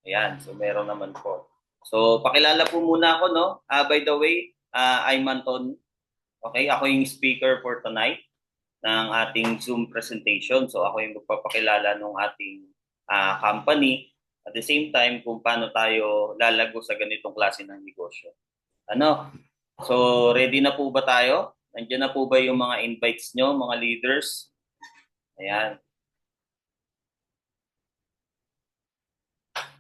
Ayan, so meron naman po. So pakilala po muna ako, no? By the way, I'm Anton. Okay, ako yung speaker for tonight ng ating Zoom presentation. So ako yung magpapakilala ng ating company. At the same time, kung paano tayo lalago sa ganitong klase ng negosyo. Ano? So ready na po ba tayo? Nandiyan na po ba yung mga invites nyo, mga leaders? Ayan.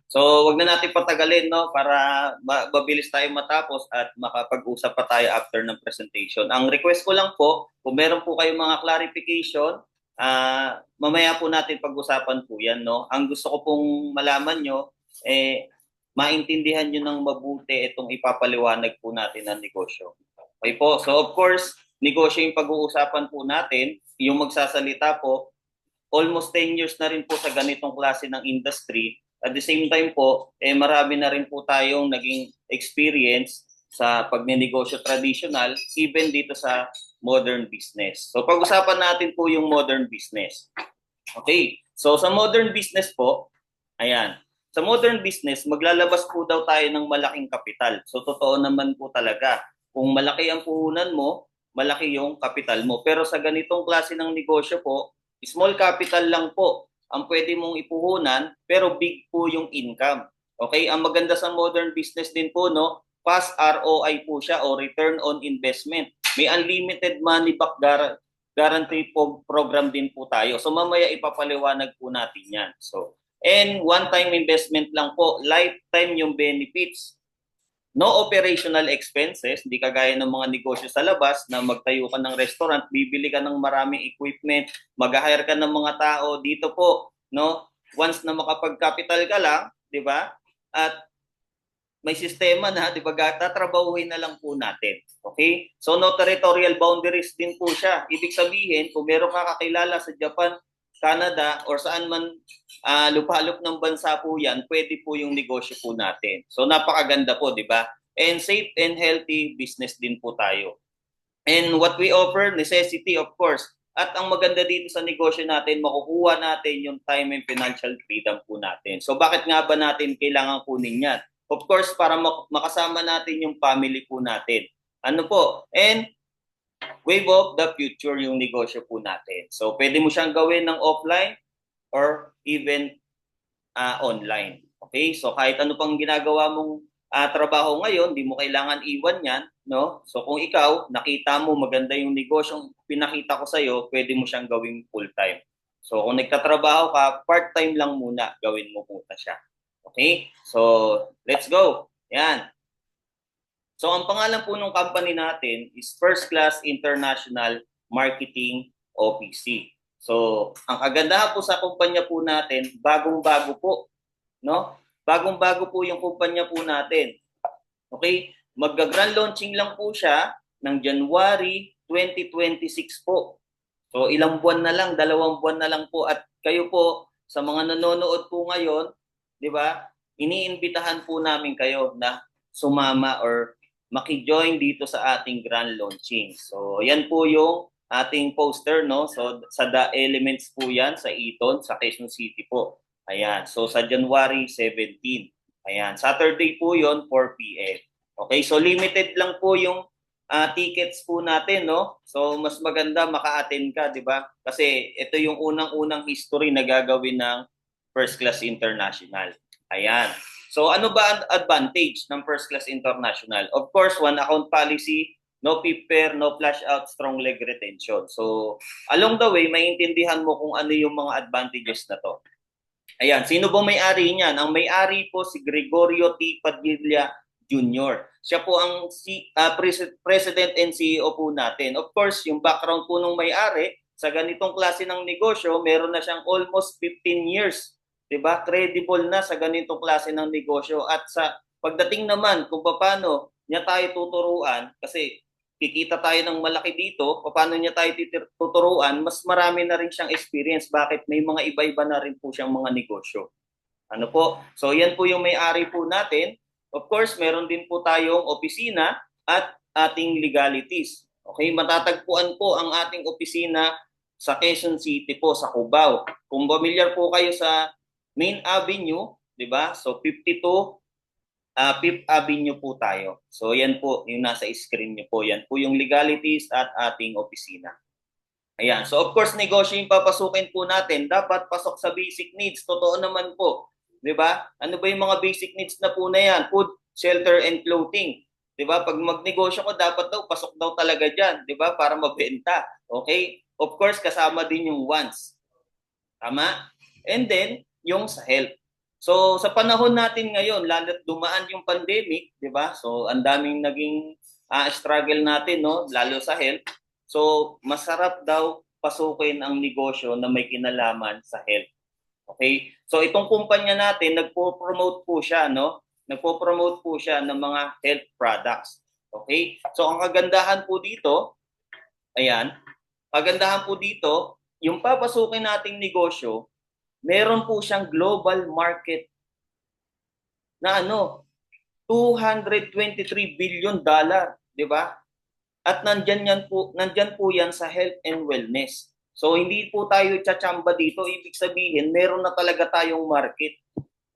So, wag na natin patagalin, no, para mabilis tayo matapos at makapag-usap pa tayo after ng presentation. Ang request ko lang po, kung meron po kayong mga clarification, mamaya po natin pag-usapan po 'yan, no. Ang gusto ko pong malaman nyo, maintindihan nyo ng mabuti itong ipapaliwanag po natin ng negosyo. Okay po. So, of course, negosyo yung pag-uusapan po natin. Yung magsasalita po, almost 10 years na rin po sa ganitong klase ng industry. At the same time po, marami na rin po tayong naging experience sa pagnenegosyo traditional, even dito sa modern business. So pag-usapan natin po yung modern business. Okay, so sa modern business po, ayan, sa modern business, maglalabas po daw tayo ng malaking kapital. So totoo naman po talaga, kung malaki ang puhunan mo, malaki yung kapital mo. Pero sa ganitong klase ng negosyo po, small capital lang po ang pwede mong ipuhunan, pero big po yung income. Okay, ang maganda sa modern business din po, no, fast ROI po siya o return on investment. May unlimited money back guarantee po program din po tayo. So mamaya ipapaliwanag po natin yan. So, and one-time investment lang po, lifetime yung benefits. No operational expenses, hindi kagaya ng mga negosyo sa labas na magtayo ka ng restaurant, bibili ka ng maraming equipment, mag-hire ka ng mga tao. Dito po, no, once na makapag-capital ka lang, di ba? At may sistema na, di ba, tatrabahuhin na lang po natin. Okay? So, no territorial boundaries din po siya. Ibig sabihin, kung meron ka kakilala sa Japan, Canada, or saan man lupalop ng bansa po yan, pwede po yung negosyo po natin. So, napakaganda po, di ba? And safe and healthy business din po tayo. And what we offer, necessity, of course. At ang maganda dito sa negosyo natin, makukuha natin yung time and financial freedom po natin. So bakit nga ba natin kailangan kunin yan? Of course, para makasama natin yung family po natin. Ano po? And wave of the future yung negosyo po natin. So pwede mo siyang gawin ng offline or even online. Okay? So kahit ano pang ginagawa mong trabaho ngayon, di mo kailangan iwan yan, no? So kung ikaw, nakita mo maganda yung negosyong pinakita ko sa iyo, pwede mo siyang gawing full-time. So kung nagtatrabaho ka, part-time lang muna, gawin mo muna siya. Okay? So let's go. Yan. So ang pangalan po ng company natin is First Class International Marketing OPC. So, ang kagandahan po sa kumpanya po natin, bagong-bago po, no? Bagong-bago po yung kumpanya po natin. Okay? Magga-grand launching lang po siya ng January 2026 po. So, ilang buwan na lang, 2 buwan na lang po at kayo po sa mga nanonood po ngayon, 'di ba? Iniimbitahan po namin kayo na sumama or maki-join dito sa ating grand launching. So, yan po yung ating poster, no? So, sa The Elements po yan, sa Eton, sa Quezon City po. Ayan. So, sa January 17. Ayan. Saturday po yon 4 p.m. Okay, so limited lang po yung tickets po natin, no? So, mas maganda maka-attend ka, di ba? Kasi ito yung unang-unang history na gagawin ng First Class International. Ayan. So ano ba ang advantage ng First Class International? Of course, one account policy, no PIPER, no flash out, strong leg retention. So along the way, maintindihan mo kung ano yung mga advantages na to. Ayan, sino ba may-ari niyan? Ang may-ari po si Gregorio T. Padilla Jr. Siya po ang President and CEO po natin. Of course, yung background po ng may-ari sa ganitong klase ng negosyo, meron na siyang almost 15 years. 'Di ba? Credible na sa ganitong klase ng negosyo at sa pagdating naman kung paano niya tayo tuturuan kasi kikita tayo ng malaki dito, paano niya tayo tuturuan, mas marami na rin siyang experience. Bakit? May mga iba-iba na rin po siyang mga negosyo. Ano po? So yan po yung may-ari po natin. Of course, meron din po tayong opisina at ating legalities. Okay, matatagpuan po ang ating opisina sa Quezon City po, sa Cubao. Kung familiar po kayo sa Main Avenue, di ba? So 52 Fifth Avenue po tayo. So yan po, yung nasa screen nyo po. Yan po yung legalities at ating opisina. Ayan. So of course, negosyo yung papasukin po natin. Dapat pasok sa basic needs. Totoo naman po. Di ba? Ano ba yung mga basic needs na po na yan? Food, shelter, and clothing. Di ba? Pag magnegosyo ko, dapat daw, pasok daw talaga dyan. Di ba? Para mabenta. Okay? Of course, kasama din yung wants. Tama? And then, yung sa health. So, sa panahon natin ngayon, lalo't dumaan yung pandemic, di ba? So, ang daming naging struggle natin, no? Lalo sa health. So, masarap daw pasukin ang negosyo na may kinalaman sa health. Okay? So, itong kumpanya natin, nagpo-promote po siya, no? Nagpo-promote po siya ng mga health products. Okay? So, ang kagandahan po dito, ayan, kagandahan po dito, yung papasukin nating negosyo, meron po siyang global market na 223 billion dollar, di ba? At nandyan po yan sa health and wellness. So hindi po tayo tsatsamba dito, ibig sabihin meron na talaga tayong market.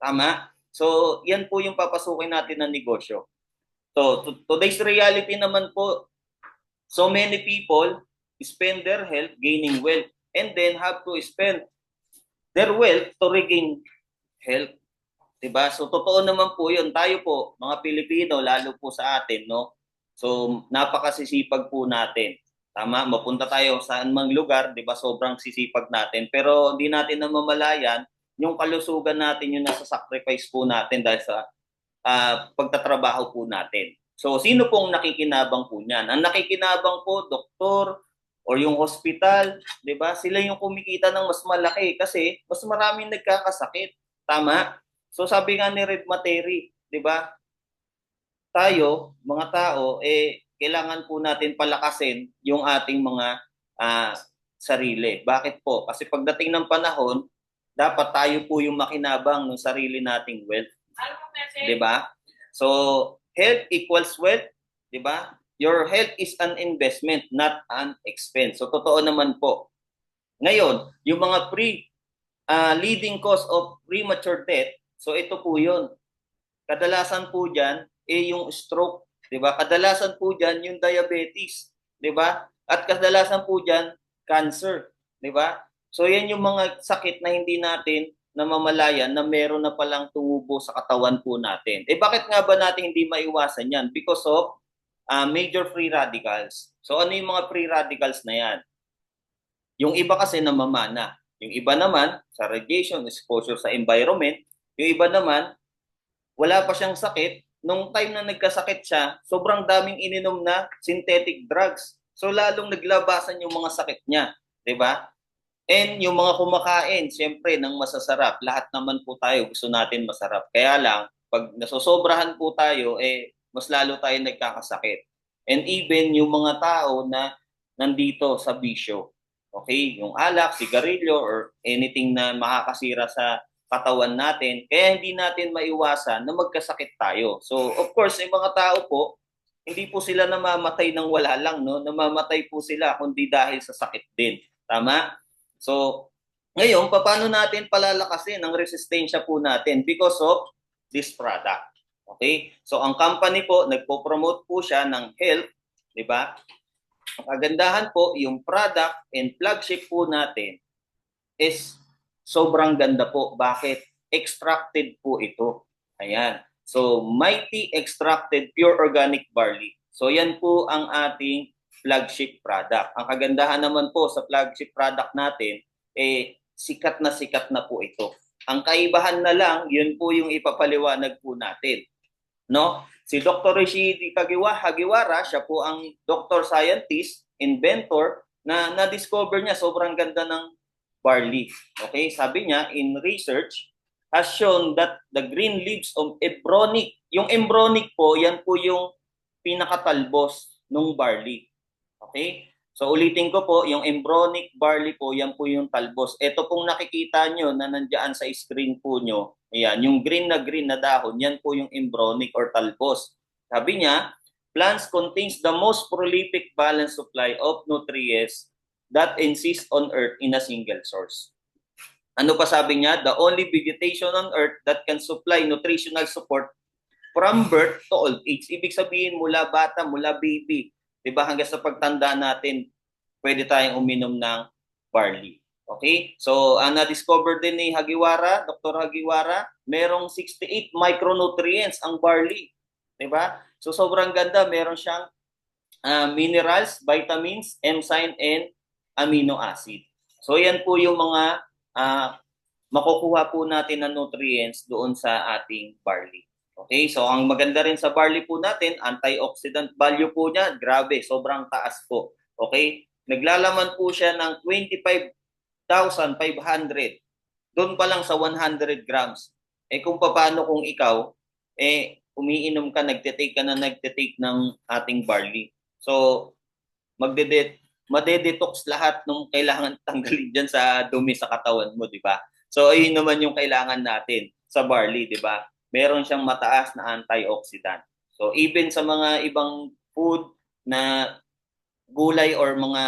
Tama? So yan po yung papasukin natin ng negosyo. So today's reality naman po, so many people spend their health gaining wealth and then have to spend their wealth to regain health. Diba? So totoo naman po 'yun. Tayo po, mga Pilipino, lalo po sa atin, no? So napakasisipag po natin. Tama, mapunta tayo saan mang lugar, 'di ba? Sobrang sisipag natin. Pero hindi natin namamalayan yung kalusugan natin, yung nasa sacrifice po natin dahil sa pagtatrabaho po natin. So sino pong nakikinabang po niyan? Ang nakikinabang po, doktor, or yung hospital, 'di ba? Sila yung kumikita ng mas malaki kasi mas maraming nagkakasakit. Tama? So sabi nga ni Red Materi, 'di ba? Tayo, mga tao, kailangan po natin palakasin yung ating mga sarili. Bakit po? Kasi pagdating ng panahon, dapat tayo po yung makinabang ng sarili nating wealth. 'Di ba? So, health equals wealth, 'di ba? Your health is an investment, not an expense. So, totoo naman po. Ngayon, yung mga leading cause of premature death, so ito po yun. Kadalasan po dyan, yung stroke, di ba? Kadalasan po dyan, yung diabetes, di ba? At kadalasan po dyan, cancer, di ba? So, yan yung mga sakit na hindi natin namamalayan na meron na palang tumubo sa katawan po natin. Bakit nga ba natin hindi maiwasan yan? Because of major free radicals. So ano yung mga free radicals na yan? Yung iba kasi namamana. Yung iba naman sa radiation exposure sa environment. Yung iba naman wala pa siyang sakit. Nung time na nagkasakit siya, sobrang daming ininom na synthetic drugs. So lalong naglabasan yung mga sakit niya. Diba? And yung mga kumakain, siyempre, ng masasarap. Lahat naman po tayo gusto natin masarap. Kaya lang, pag nasosobrahan po tayo, mas lalo tayo nagkakasakit. And even yung mga tao na nandito sa bisyo, okay, yung alak, sigarilyo, or anything na makakasira sa katawan natin, kaya hindi natin maiwasan na magkasakit tayo. So, of course, yung mga tao po, hindi po sila namamatay ng wala lang, no? Namamatay po sila kundi dahil sa sakit din. Tama? So, ngayon, paano natin palalakasin ang resistensya po natin because of this product? Okay? So ang company po, nagpo-promote po siya ng health, di ba? Ang kagandahan po, yung product and flagship po natin is sobrang ganda po. Bakit? Extracted po ito. Ayan. So Mighty Extracted Pure Organic Barley. So yan po ang ating flagship product. Ang kagandahan naman po sa flagship product natin, sikat na po ito. Ang kaibahan na lang, yun po yung ipapaliwanag po natin. No? Si Dr. Rishi Hagiwara, siya po ang doctor scientist, inventor, na na-discover niya sobrang ganda ng barley. Okay? Sabi niya, in research, has shown that the green leaves of embryonic, yung embryonic po, yan po yung pinakatalbos ng barley. Okay? So ulitin ko po, yung embryonic barley po, yan po yung talbos. Ito pong nakikita nyo na nandiyan sa screen po nyo, ayan, yung green na dahon, yan po yung embryonic or talbos. Sabi niya, plants contains the most prolific balanced supply of nutrients that exist on earth in a single source. Ano pa sabi niya? The only vegetation on earth that can supply nutritional support from birth to old age. Ibig sabihin mula bata, mula baby, 'di ba, hanggang sa pagtanda natin, pwede tayong uminom ng barley. Okay? So, ang na-discover din ni Hagiwara, Dr. Hagiwara, merong 68 micronutrients ang barley. 'Di ba? So, sobrang ganda. Meron siyang minerals, vitamins, enzyme, and amino acid. So, yan po yung mga makukuha po natin ng nutrients doon sa ating barley. Okay, so ang maganda rin sa barley po natin, antioxidant value po niya, grabe, sobrang taas po. Okay, naglalaman po siya ng 25,500. Doon pa lang sa 100 grams. Eh kung paano kung ikaw, umiinom ka, nagtitake ka na nagtitake ng ating barley. So, madedetox lahat ng kailangan tanggalin dyan sa dumi sa katawan mo, di ba? So, ayun naman yung kailangan natin sa barley, di ba? Meron siyang mataas na antioxidant. So, even sa mga ibang food na gulay or mga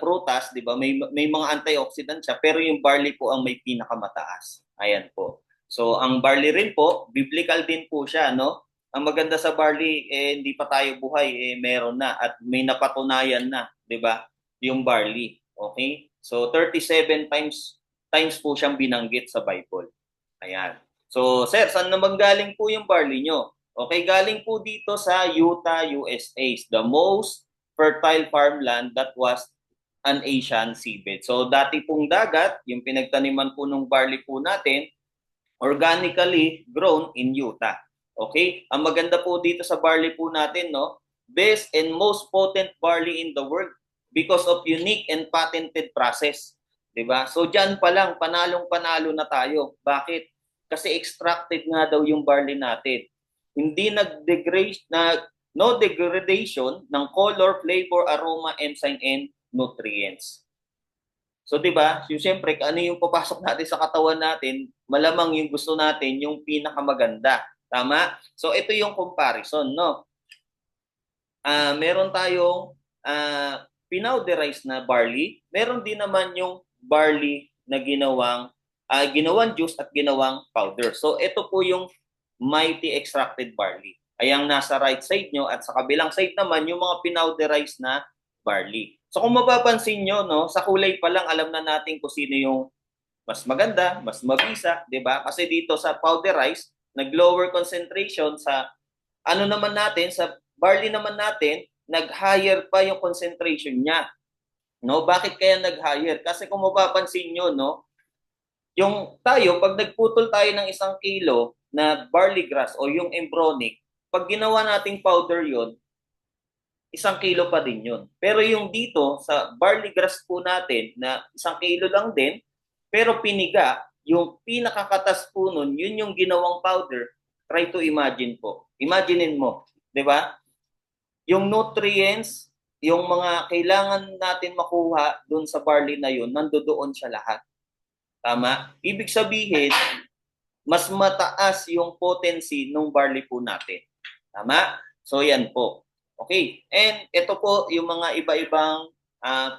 prutas, di ba? May mga antioxidant siya, pero yung barley po ang may pinakamataas. Ayan po. So, ang barley rin po, biblical din po siya, no? Ang maganda sa barley, hindi pa tayo buhay, meron na at may napatunayan na, di ba? Yung barley. Okay? So, 37 times po siyang binanggit sa Bible. Ayan. So, sir, saan naman galing po yung barley nyo? Okay, galing po dito sa Utah, USA, the most fertile farmland that was an Asian seabed. So, dati pong dagat, yung pinagtaniman po ng barley po natin, organically grown in Utah. Okay? Ang maganda po dito sa barley po natin, no? Best and most potent barley in the world because of unique and patented process. 'Di ba? So diyan pa lang panalong-panalo na tayo. Bakit? Kasi extracted nga daw yung barley natin. Hindi nag-degrade na no degradation ng color, flavor, aroma, enzyme and nutrients. So 'di ba? So, siyempre ano yung papasok natin sa katawan natin, malamang yung gusto natin yung pinakamaganda. Tama? So ito yung comparison, no? Meron tayong pinowderized na barley, meron din naman yung barley na ginawang juice at ginawang powder. So ito po yung mighty extracted barley. Ay ang nasa right side nyo at sa kabilang side naman yung mga pinowderized na barley. So kung mapapansin nyo, no, sa kulay pa lang alam na natin kung sino yung mas maganda, mas mabisa, 'di ba? Kasi dito sa powderized, nag-lower concentration, sa ano naman natin, sa barley naman natin, nag-higher pa yung concentration niya. No, bakit kaya nag-higher? Kasi kung mapapansin niyo, no, yung tayo pag nagputol tayo ng 1 kilo na barley grass o yung embryonic, pag ginawa nating powder 'yon, 1 kilo pa din 'yon. Pero yung dito sa barley grass po natin na 1 kilo lang din, pero piniga, yung pinakakatas po nun, yun yung ginawang powder. Try to imagine po. Imaginein mo, 'di ba? Yung nutrients, yung mga kailangan natin makuha doon sa barley na yun, nandoon siya lahat. Tama? Ibig sabihin, mas mataas yung potency ng barley po natin. Tama? So yan po. Okay. And ito po yung mga iba-ibang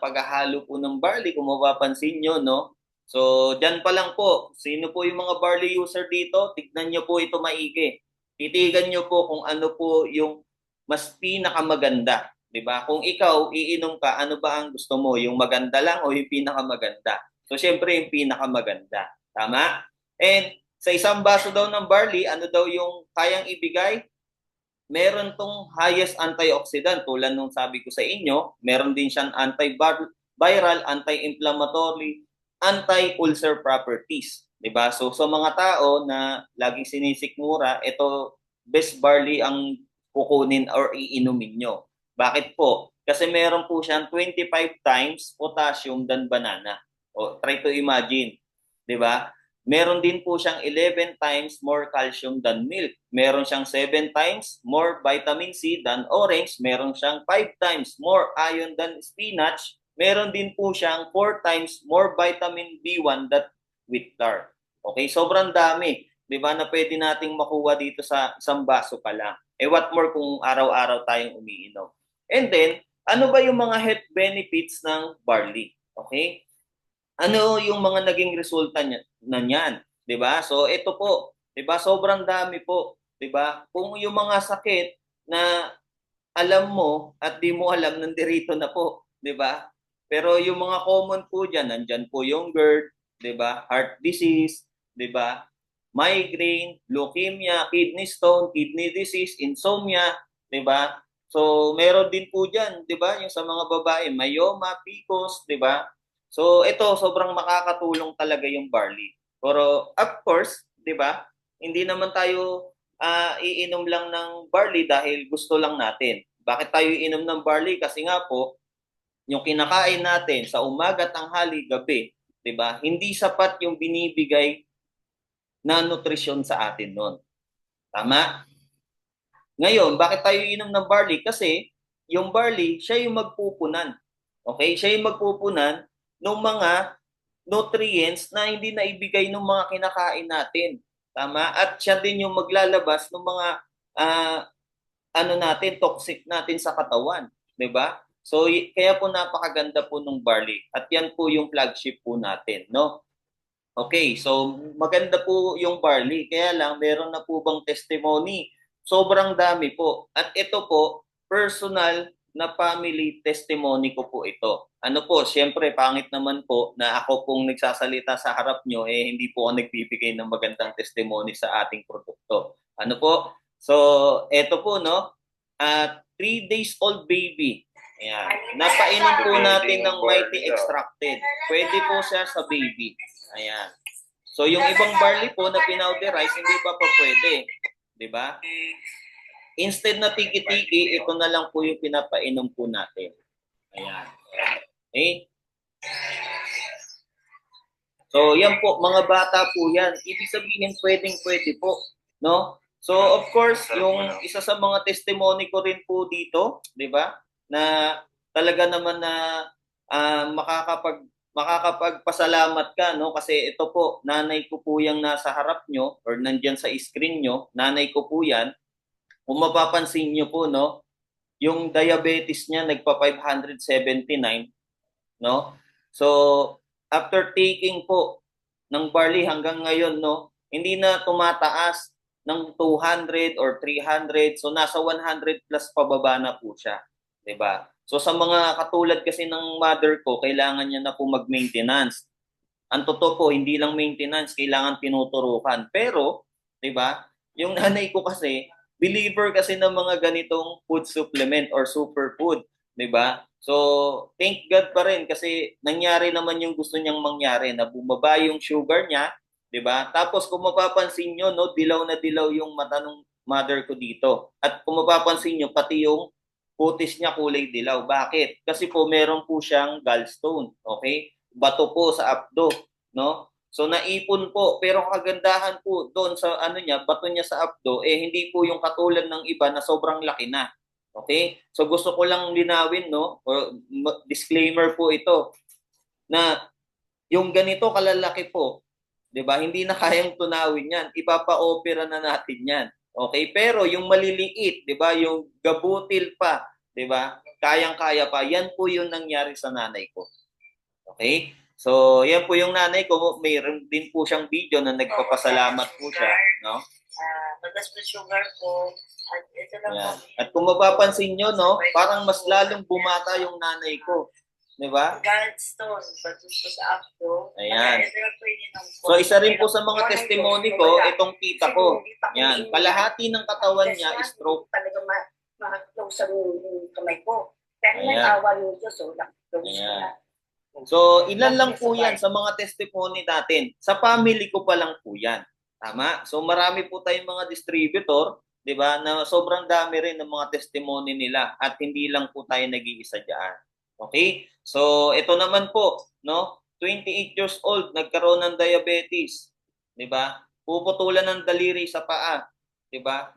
paghahalo po ng barley, kung mapapansin nyo, no? So, dyan pa lang po, sino po yung mga barley user dito? Tignan nyo po ito maigi. Titigan nyo po kung ano po yung mas pinakamaganda. 'Di ba? Kung ikaw, iinom ka, ano ba ang gusto mo? Yung maganda lang o yung pinakamaganda? So, syempre yung pinakamaganda. Tama? And sa isang baso daw ng barley, ano daw yung kayang ibigay? Meron tong highest antioxidant. Tulad nung sabi ko sa inyo, meron din siyang antiviral, anti-inflammatory, anti-ulcer properties. 'Di ba? So sa mga tao na laging sinisikmura, ito best barley ang kukunin or iinumin nyo. Bakit po? Kasi meron po siyang 25 times potassium than banana. O try to imagine, 'di ba? Meron din po siyang 11 times more calcium than milk. Meron siyang 7 times more vitamin C than orange. Meron siyang 5 times more iron than spinach. Meron din po siyang 4 times more vitamin B1 than wheat flour. Okay, sobrang dami, 'di ba, na pwede nating makuha dito sa isang baso pa lang. What more kung araw-araw tayong umiinom. And then, ano ba yung mga health benefits ng barley? Okay? ano yung mga naging resulta na niyan, 'di ba? So ito po, 'di ba? Sobrang dami po, 'di ba? Kung yung mga sakit na alam mo at di mo alam nandirito na po, 'di ba? Pero yung mga common po diyan, nandiyan po yung GERD, 'di ba? Heart disease, 'di ba? Migraine, leukemia, kidney stone, kidney disease, insomnia, 'di ba? So meron din po diyan, 'di ba? Yung sa mga babae, myoma, PCOS, 'di ba? So ito sobrang makakatulong talaga yung barley. Pero of course, 'di ba? Hindi naman tayo iinom lang ng barley dahil gusto lang natin. Bakit tayo iinom ng barley? Kasi nga po, yung kinakain natin sa umaga, tanghali, gabi, 'di ba? Hindi sapat yung binibigay na nutrisyon sa atin noon. Tama? Ngayon, bakit tayo iinom ng barley? Kasi yung barley, siya yung magpupunan. Okay? Siya yung magpupunan ng mga nutrients na hindi naibigay ng mga kinakain natin. Tama? At siya din yung maglalabas ng mga uh, ano natin, toxic natin sa katawan, 'di ba? So kaya po napakaganda po ng barley at yan po yung flagship po natin, no? Okay, so maganda po yung barley. Kaya lang meron na po bang testimony? Sobrang dami po. At ito po, personal na family testimony ko po ito. Ano po, siyempre pangit naman po na ako pong nagsasalita sa harap nyo, eh hindi po ako nagbibigay ng magandang testimony sa ating produkto. Ano po? So, ito po, no? 3 days old baby. Ayan. Napainom po natin ng Mighty Extracted. Pwede po siya sa baby. Ayan. So, yung ibang barley po na pinowderize, hindi pa po pwede. Di ba? Instead na tiki-tiki, ito na lang po yung pinapainom po natin. Ayan. Okay? So, yan po, mga bata po yan. Ibig sabihin, pwedeng-pwede po. No? So, of course, yung isa sa mga testimony ko rin po dito, di ba? Na talaga naman na makakapagpasalamat ka, no? Kasi ito po, nanay ko po yung nasa harap nyo or nandyan sa screen nyo, nanay ko po yan. Kung mapapansin nyo po, no? Yung diabetes niya nagpa 579, no? So, after taking po ng barley hanggang ngayon, no, hindi na tumataas ng 200 or 300. So, nasa 100 plus pababa na po siya. 'Di ba? So, sa mga katulad kasi ng mother ko, kailangan niya na po mag-maintenance. Ang totoo po, hindi lang maintenance, kailangan tinuturukan. Pero, 'di ba? Yung nanay ko kasi, believer kasi ng mga ganitong food supplement or superfood, 'di ba? So, thank God pa rin kasi nangyari naman yung gusto niyang mangyari na bumaba yung sugar niya, 'di ba? Tapos kung mapapansin niyo, no, dilaw na dilaw yung mata ng mother ko dito. At kung mapapansin niyo, pati yung putis niya kulay dilaw. Bakit? Kasi po meron po siyang gallstone, okay? Bato po sa abdo, no? So naipon po, pero kagandahan po doon sa ano niya, bato niya sa abdo, eh hindi po yung katulad ng iba na sobrang laki na. Okay? So gusto ko lang linawin, no? Or disclaimer po ito na yung ganito kalalaki po, 'di ba? Hindi na kayang tunawin 'yan. Ipapa-opera na natin 'yan. Okay? Pero yung maliliit, 'di ba? Yung gabutil pa, 'di ba? Kayang-kaya pa. Yan po yung nangyari sa nanay ko. Okay? So, yan po yung nanay ko. Mayroon din po siyang video na nagpapasalamat po siya, no? Mataas na sugar ko. At ito lang po. At kung mapapansin nyo, no, parang mas lalong bumata yung nanay ko. Di ba? Gallstone, batus ko sa abdo. Ayan. So, isa rin po sa mga testimony ko, itong tita ko. Yan. Kalahati ng katawan niya, stroke. Talagang ma-close ang kamay ko. Pero nag-awa ng Diyos, close na. So, ilan lang po yan sa mga testimony natin. Sa family ko pa lang po yan. Tama? So, marami po tayong mga distributor, di ba, na sobrang dami rin ng mga testimony nila at hindi lang po tayo nag-iisa dyan. Okay? So, ito naman po, no? 28 years old, nagkaroon ng diabetes. Di ba? Puputulan ng daliri sa paa. Di ba?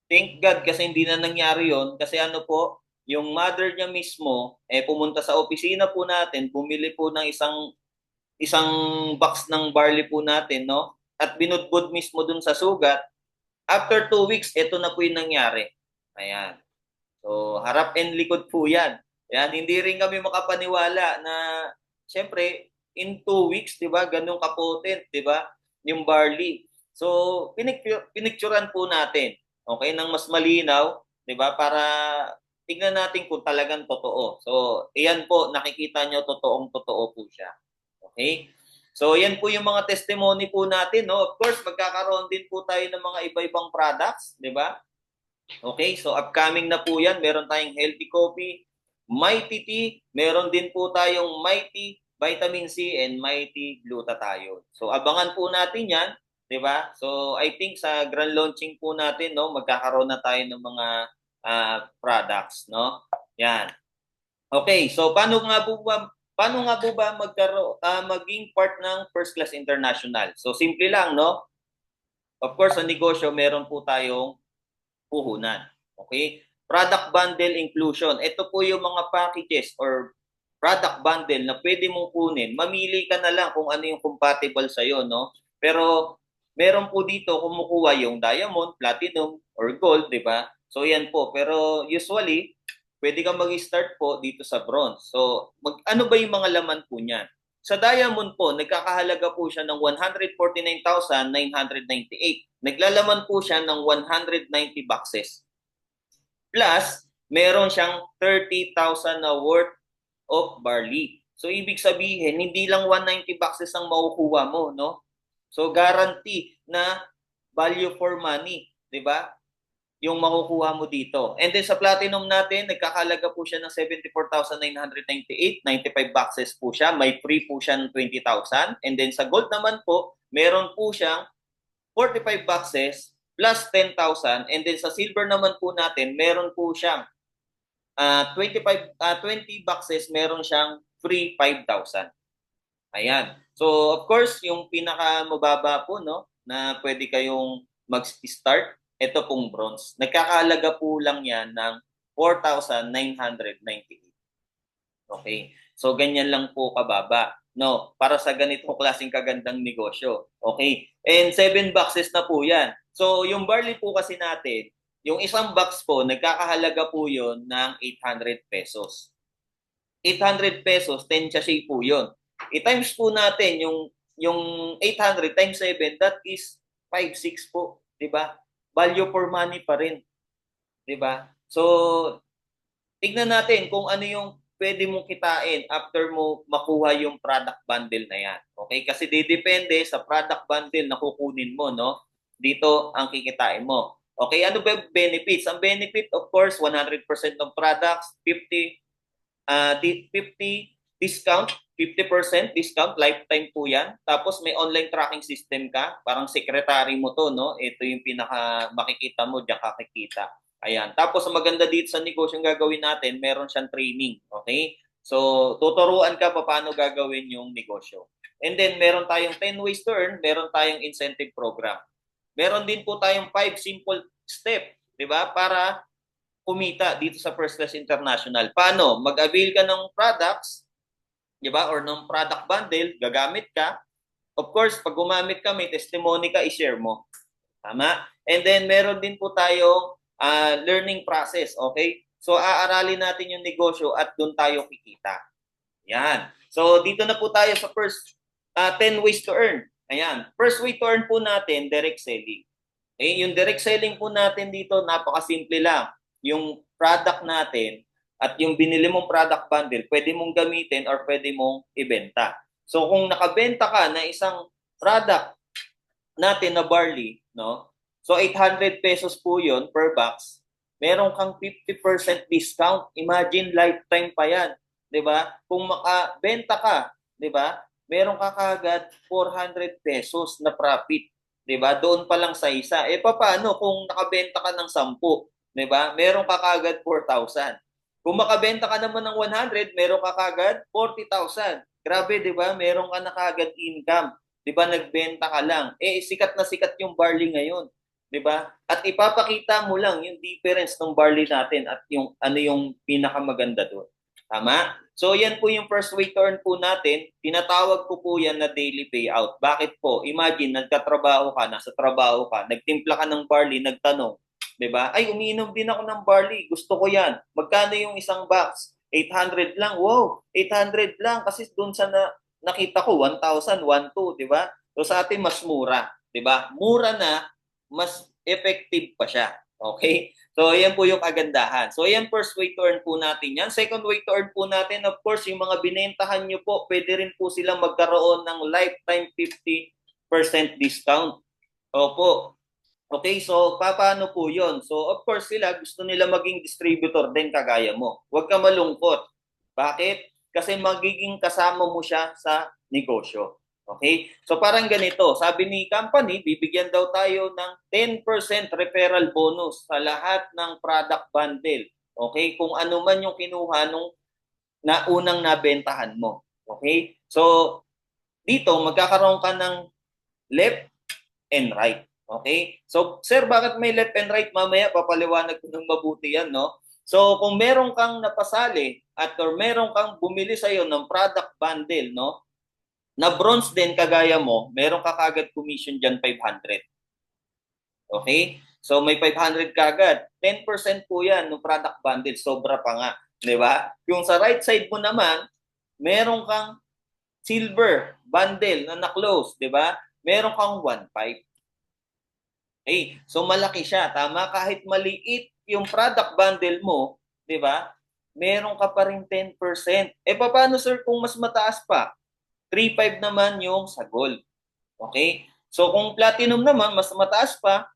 Thank God kasi hindi na nangyari yon kasi ano po, yung mother niya mismo pumunta sa opisina po natin, bumili po ng isang box ng barley po natin, no? At binudbud mismo dun sa sugat. After 2 weeks, ito na po yung nangyari. Ayan. So, harap and likod po yan. Ayan, hindi rin kami makapaniwala na, syempre, in 2 weeks, 'di ba? Ganun ka-potent, 'di ba? Yung barley. So, pinicturean po natin, okay, nang mas malinaw, 'di ba? Para tingnan natin kung talagang totoo. So, iyan po, nakikita nyo, totoong-totoo po siya. Okay? So, yan po yung mga testimony po natin, no? Of course, magkakaroon din po tayo ng mga iba-ibang products, 'di ba? Okay, so upcoming na po yan. Meron tayong healthy coffee, Mighty Tea, meron din po tayong Mighty Vitamin C and Mighty Glutathione. So abangan po natin yan, 'di ba? So I think sa grand launching po natin, no, magkakaroon na tayo ng mga products, no? Yan. Okay, so paano nga po ba maging part ng First Class International? So simple lang, no? Of course, sa negosyo meron po tayong puhunan. Okay? Product bundle inclusion. Ito po yung mga packages or product bundle na pwede mong kunin. Mamili ka na lang kung ano yung compatible sa'yo, no? Pero meron po dito kumukuha yung diamond, platinum, or gold, di ba? So yan po. Pero usually, pwede kang mag-start po dito sa bronze. So ano ba yung mga laman po niyan? Sa diamond po, nagkakahalaga po siya ng 149,998. Naglalaman po siya ng 190 boxes. Plus, meron siyang 30,000 na worth of barley. So, ibig sabihin, hindi lang 190 boxes ang makukuha mo, no? So, guarantee na value for money, di ba? Yung makukuha mo dito. And then sa platinum natin, nagkakalaga po siya ng 74,998, 95 boxes po siya, may free po siya ng 20,000. And then sa gold naman po, meron po siyang 45 boxes plus 10,000. And then sa silver naman po natin, meron po siyang 20 boxes, meron siyang free 5,000. Ayan. So of course, yung pinakamababa po, no, na pwede kayong mag-start, ito pong bronze. Nagkakahalaga po lang yan ng 4,998. Okay? So, ganyan lang po kababa. No, para sa ganitong klaseng kagandang negosyo. Okay? And 7 boxes na po yan. So, yung barley po kasi natin, yung isang box po, nagkakahalaga po yun ng 800 pesos. 800 pesos, 10 sachet po yun. I-times po natin yung 800 times 7, that is 5,600 po. Diba? Value for money pa rin. 'Di ba? So, tignan natin kung ano yung pwede mong kitain after mo makuha yung product bundle na yan. Okay? Kasi didepende sa product bundle na kukunin mo, no? Dito ang kikitain mo. Okay, ano ba benefits? Ang benefit, of course, 100% ng products, 50 discount, 50% discount, lifetime po yan. Tapos may online tracking system ka, parang secretary mo to, no? Ito yung pinaka makikita mo, diyan kakikita. Ayan. Tapos ang maganda dito sa negosyo gagawin natin, meron siyang training, okay? So, tuturuan ka paano gagawin yung negosyo. And then, meron tayong 10 ways to earn, meron tayong incentive program. Meron din po tayong 5 simple step, di ba? Para kumita dito sa First Class International. Paano? Mag-avail ka ng products, di ba? Or ng product bundle, gagamit ka. Of course, pag gumamit ka, may testimony ka, i-share mo. Tama? And then, meron din po tayong learning process, okay? So, aaralin natin yung negosyo at doon tayo kikita. Yan. So, dito na po tayo sa first 10 ways to earn. Ayan. First way to earn po natin, direct selling. Okay? Yung direct selling po natin dito, napakasimple lang. Yung product natin at yung binili mong product bundle, pwede mong gamitin or pwede mong ibenta. So kung nakabenta ka na isang product natin na barley, no? So 800 pesos po 'yon per box. Meron kang 50% discount. Imagine lifetime pa 'yan, 'di ba? Kung makabenta ka, 'di ba? Meron ka kagad 400 pesos na profit, 'di ba? Doon pa lang sa isa. Eh paano kung nakabenta ka ng 10? 'Di ba? Meron ka kagad 4,000. Kung makabenta ka naman ng 100, meron ka kagad 40,000. Grabe, 'di ba? Meron ka na kagad income. 'Di ba? Nagbenta ka lang. Eh sikat na sikat yung barley ngayon, 'di ba? At ipapakita mo lang yung difference ng barley natin at yung ano yung pinakamaganda doon. Tama? So yan po yung first way to earn po natin. Tinatawag ko po yan na daily payout. Bakit po? Imagine, nagtatrabaho ka, nasa trabaho ka, nagtimpla ka ng barley, nagtanong, 'di ba? Ay, umiinom din ako ng barley. Gusto ko 'yan. Magkano yung isang box? 800 lang. Wow, 800 lang kasi doon sa nakita ko 1,000, 1,200, di ba? So sa atin mas mura, di ba? Mura na, mas effective pa siya. Okay? So yan po yung kagandahan. So yan first way to earn po natin yan. Second way to earn po natin, of course, yung mga binentahan nyo po, pwede rin po silang magkaroon ng lifetime 50% discount. Opo. Okay, so paano po yon? So of course sila gusto nila maging distributor din kagaya mo. Huwag ka malungkot. Bakit? Kasi magiging kasama mo siya sa negosyo. Okay? So parang ganito, sabi ni company, bibigyan daw tayo ng 10% referral bonus sa lahat ng product bundle. Okay? Kung ano man yung kinuha nung unang nabentahan mo. Okay? So dito magkakaroon ka ng left and right. Okay? So, sir, bakit may left and right? Mamaya papaliwanag ko ng mabuti yan, no? So, kung meron kang napasali at or meron kang bumili sa'yo ng product bundle, no? Na bronze din kagaya mo, meron ka kagad commission dyan 500. Okay? So, may 500 kagad. 10% po yan ng product bundle. Sobra pa nga. Di ba? Yung sa right side mo naman, meron kang silver bundle na na-close. Di ba? Meron kang 1.5. Okay, so malaki siya, tama? Kahit maliit yung product bundle mo, 'di ba? Meron ka pa rin 10%. Paano sir kung mas mataas pa? 3.5 naman yung sa gold. Okay? So kung platinum naman mas mataas pa,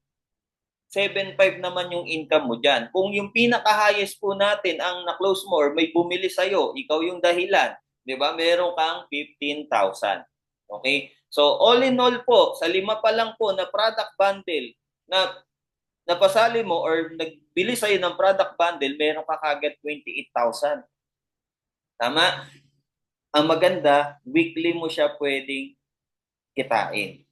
7.5 naman yung income mo diyan. Kung yung pinaka-highest po natin ang na-close mo or may bumili sa iyo, ikaw yung dahilan, 'di ba? Meron kang 15,000. Okay? So all in all po, sa 5 pa lang po na product bundle na napasali mo or nagbili sa'yo ng product bundle, meron ka kagad 28,000. Tama? Ang maganda, weekly mo siya pwedeng kitain.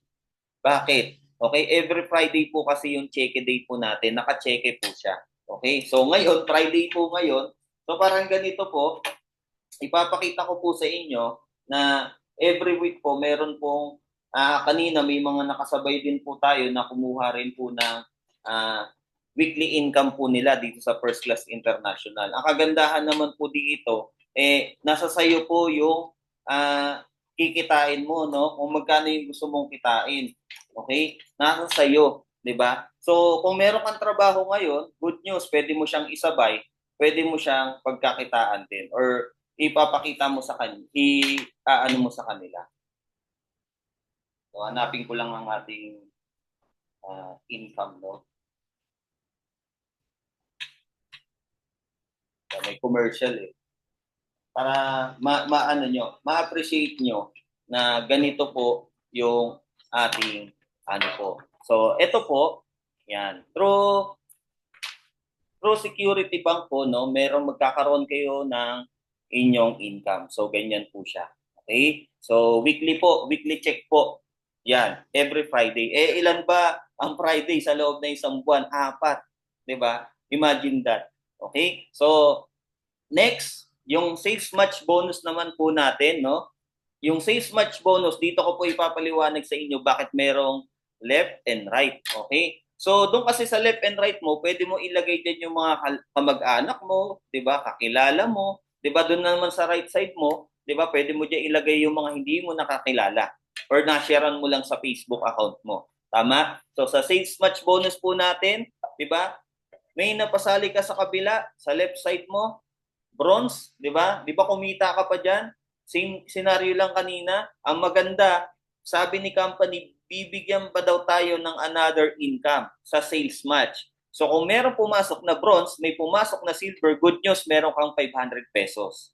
Bakit? Okay, every Friday po kasi yung check day po natin, naka-check po siya. Okay, so ngayon, Friday po ngayon, so parang ganito po, ipapakita ko po sa inyo na every week po meron pong kanina may mga nakasabay din po tayo na kumuha rin po ng weekly income po nila dito sa First Class International. Ang kagandahan naman po dito, nasa sayo po yung kikitain mo, no? Kung magkano yung gusto mong kitain. Okay? Nasa sayo, 'di ba? So, kung meron kang trabaho ngayon, good news, pwede mo siyang isabay, pwede mo siyang pagkakitaan din or ipapakita mo sa kanila, ano mo sa kanila. So, hanapin ko lang ang ating income, no? So, may commercial para maano nyo, ma-appreciate nyo na ganito po yung ating ano po. So, ito po, yan. Through Security Bank po, no, merong magkakaroon kayo ng inyong income. So, ganyan po siya. Okay? So, weekly po, weekly check po. Yan, every Friday. Ilan ba ang Friday sa loob ng isang buwan? 4. 'Di ba? Imagine that. Okay? So, next, yung sales match bonus naman po natin, no? Yung sales match bonus, dito ko po ipapaliwanag sa inyo bakit merong left and right. Okay? So, doon kasi sa left and right mo, pwede mo ilagay din yung mga kamag-anak mo, 'di ba? Kakilala mo, 'di ba? Doon naman sa right side mo, 'di ba? Pwede mo diyan ilagay yung mga hindi mo nakakilala or na-sharean mo lang sa Facebook account mo. Tama? So, sa sales match bonus po natin, 'di ba? May napasali ka sa kabila, sa left side mo, bronze, 'di ba? 'Di ba kumita ka pa diyan? Same scenario lang kanina. Ang maganda, sabi ni company, bibigyan pa daw tayo ng another income sa sales match. So kung meron pumasok na bronze, may pumasok na silver, good news, meron kang 500 pesos.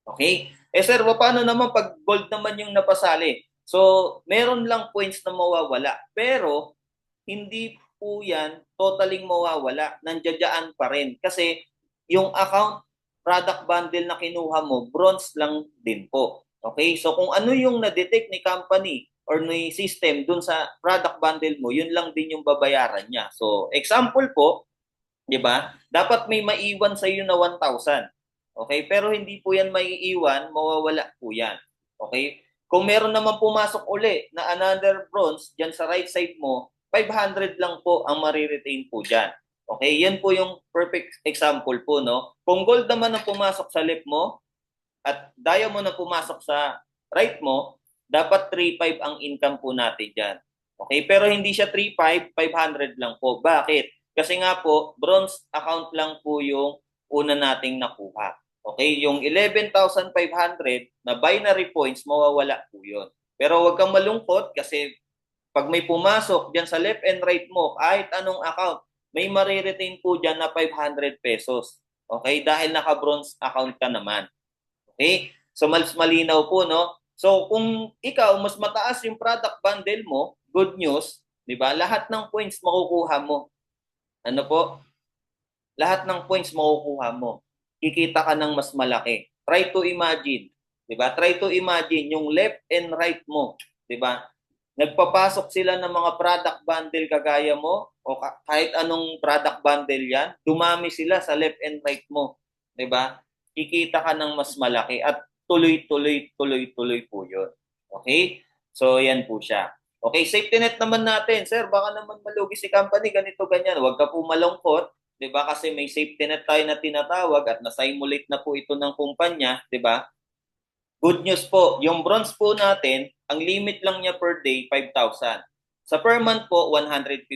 Okay? Sir, paano naman pag gold naman yung napasali? So, meron lang points na mawawala. Pero, hindi po yan totaling mawawala. Nandiyan pa rin. Kasi, yung account product bundle na kinuha mo, bronze lang din po. Okay? So, kung ano yung na-detect ni company or ni system dun sa product bundle mo, yun lang din yung babayaran niya. So, example po, di ba? Dapat may maiwan sa iyo na 1,000. Okay? Pero hindi po yan maiiwan, mawawala po yan. Okay? Kung meron naman pumasok uli na another bronze dyan sa right side mo, 500 lang po ang mariretain po dyan. Okay? Yan po yung perfect example po, no? Kung gold naman ang pumasok sa left mo at diamond na pumasok sa right mo, dapat 3.5 ang income po natin dyan. Okay? Pero hindi siya 3.5, 500 lang po. Bakit? Kasi nga po, bronze account lang po yung una nating nakuha. Okay? Yung 11,500 na binary points, mawawala po yun. Pero huwag kang malungkot kasi pag may pumasok dyan sa left and right mo, kahit anong account, may mariretain po dyan na 500 pesos. Okay? Dahil naka-bronze account ka naman. Okay? So, mas malinaw po, no? So, kung ikaw, mas mataas yung product bundle mo, good news, di ba? Lahat ng points makukuha mo. Ano po? Lahat ng points makukuha mo. Kikita ka ng mas malaki. Try to imagine. Di ba? Try to imagine yung left and right mo. Di ba? Nagpapasok sila ng mga product bundle kagaya mo o kahit anong product bundle yan, dumami sila sa left and right mo. 'Di ba? Kikita ka ng mas malaki at tuloy-tuloy po 'yon. Okay? So, yan po siya. Okay, safety net naman natin. Sir, baka naman malugi si company, ganito, ganyan. Huwag ka po malungkot, 'di ba? Kasi may safety net tayo na tinatawag at na-simulate na po ito ng kumpanya, 'di ba? Good news po, yung bronze po natin, ang limit lang niya per day, 5,000. Sa per month po, 150,000.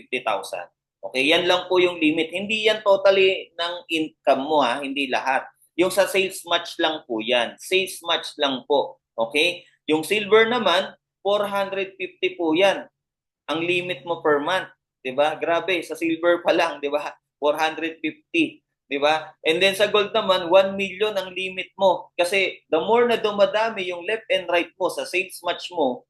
Okay, yan lang po yung limit. Hindi yan totally ng income mo ha, hindi lahat. Yung sa sales match lang po yan. Sales match lang po. Okay? Yung silver naman, 450 po yan. Ang limit mo per month. 'Di ba? Grabe, sa silver pa lang, 'di ba? 450. 'Di ba? And then sa gold naman, 1 million ang limit mo. Kasi the more na dumadami yung left and right mo sa sales match mo,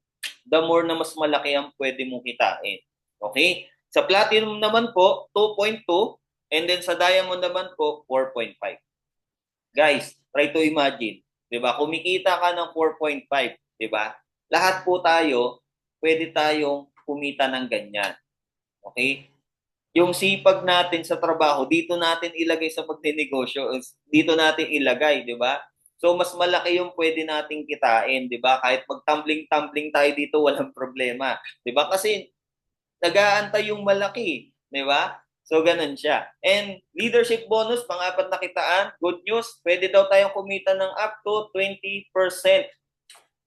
the more na mas malaki ang pwede mong kitain. Okay? Sa platinum naman po, 2.2. And then sa diamond naman po, 4.5. Guys, try to imagine. 'Di ba? Kumikita ka ng 4.5, 'di ba? Lahat po tayo, pwede tayong kumita ng ganyan. Okay? Yung sipag natin sa trabaho, dito natin ilagay sa pagnenegosyo, dito natin ilagay, di ba? So, mas malaki yung pwede nating kitain, di ba? Kahit mag-tumbling-tumbling tayo dito, walang problema. Di ba? Kasi nag-aantay yung malaki, di ba? So, ganun siya. And leadership bonus, pang-apat na kitaan, good news, pwede daw tayong kumita ng up to 20%,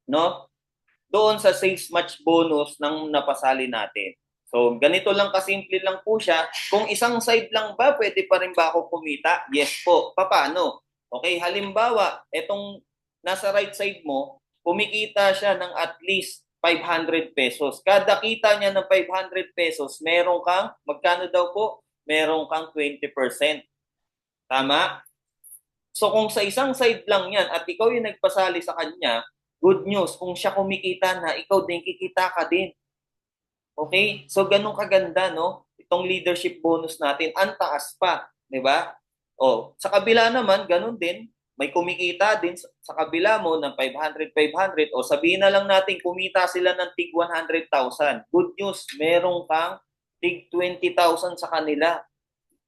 no? Doon sa sales match bonus ng napasali natin. So, ganito lang kasimple lang po siya. Kung isang side lang ba, pwede pa rin ba ako kumita? Yes po. Paano? Okay, halimbawa, etong nasa right side mo, kumikita siya ng at least 500 pesos. Kada kita niya ng 500 pesos, meron kang, magkano daw po? Meron kang 20%. Tama? So kung sa isang side lang yan at ikaw yung nagpasali sa kanya, good news, kung siya kumikita na, ikaw din kikita ka din. Okay? So ganun kaganda, no? Itong leadership bonus natin, ang taas pa, 'di ba? O, sa kabila naman, ganun din, may kumikita din sa kabila mo ng 500 o sabihin na lang natin kumita sila ng tig 100,000. Good news, meron kang tig 20,000 sa kanila.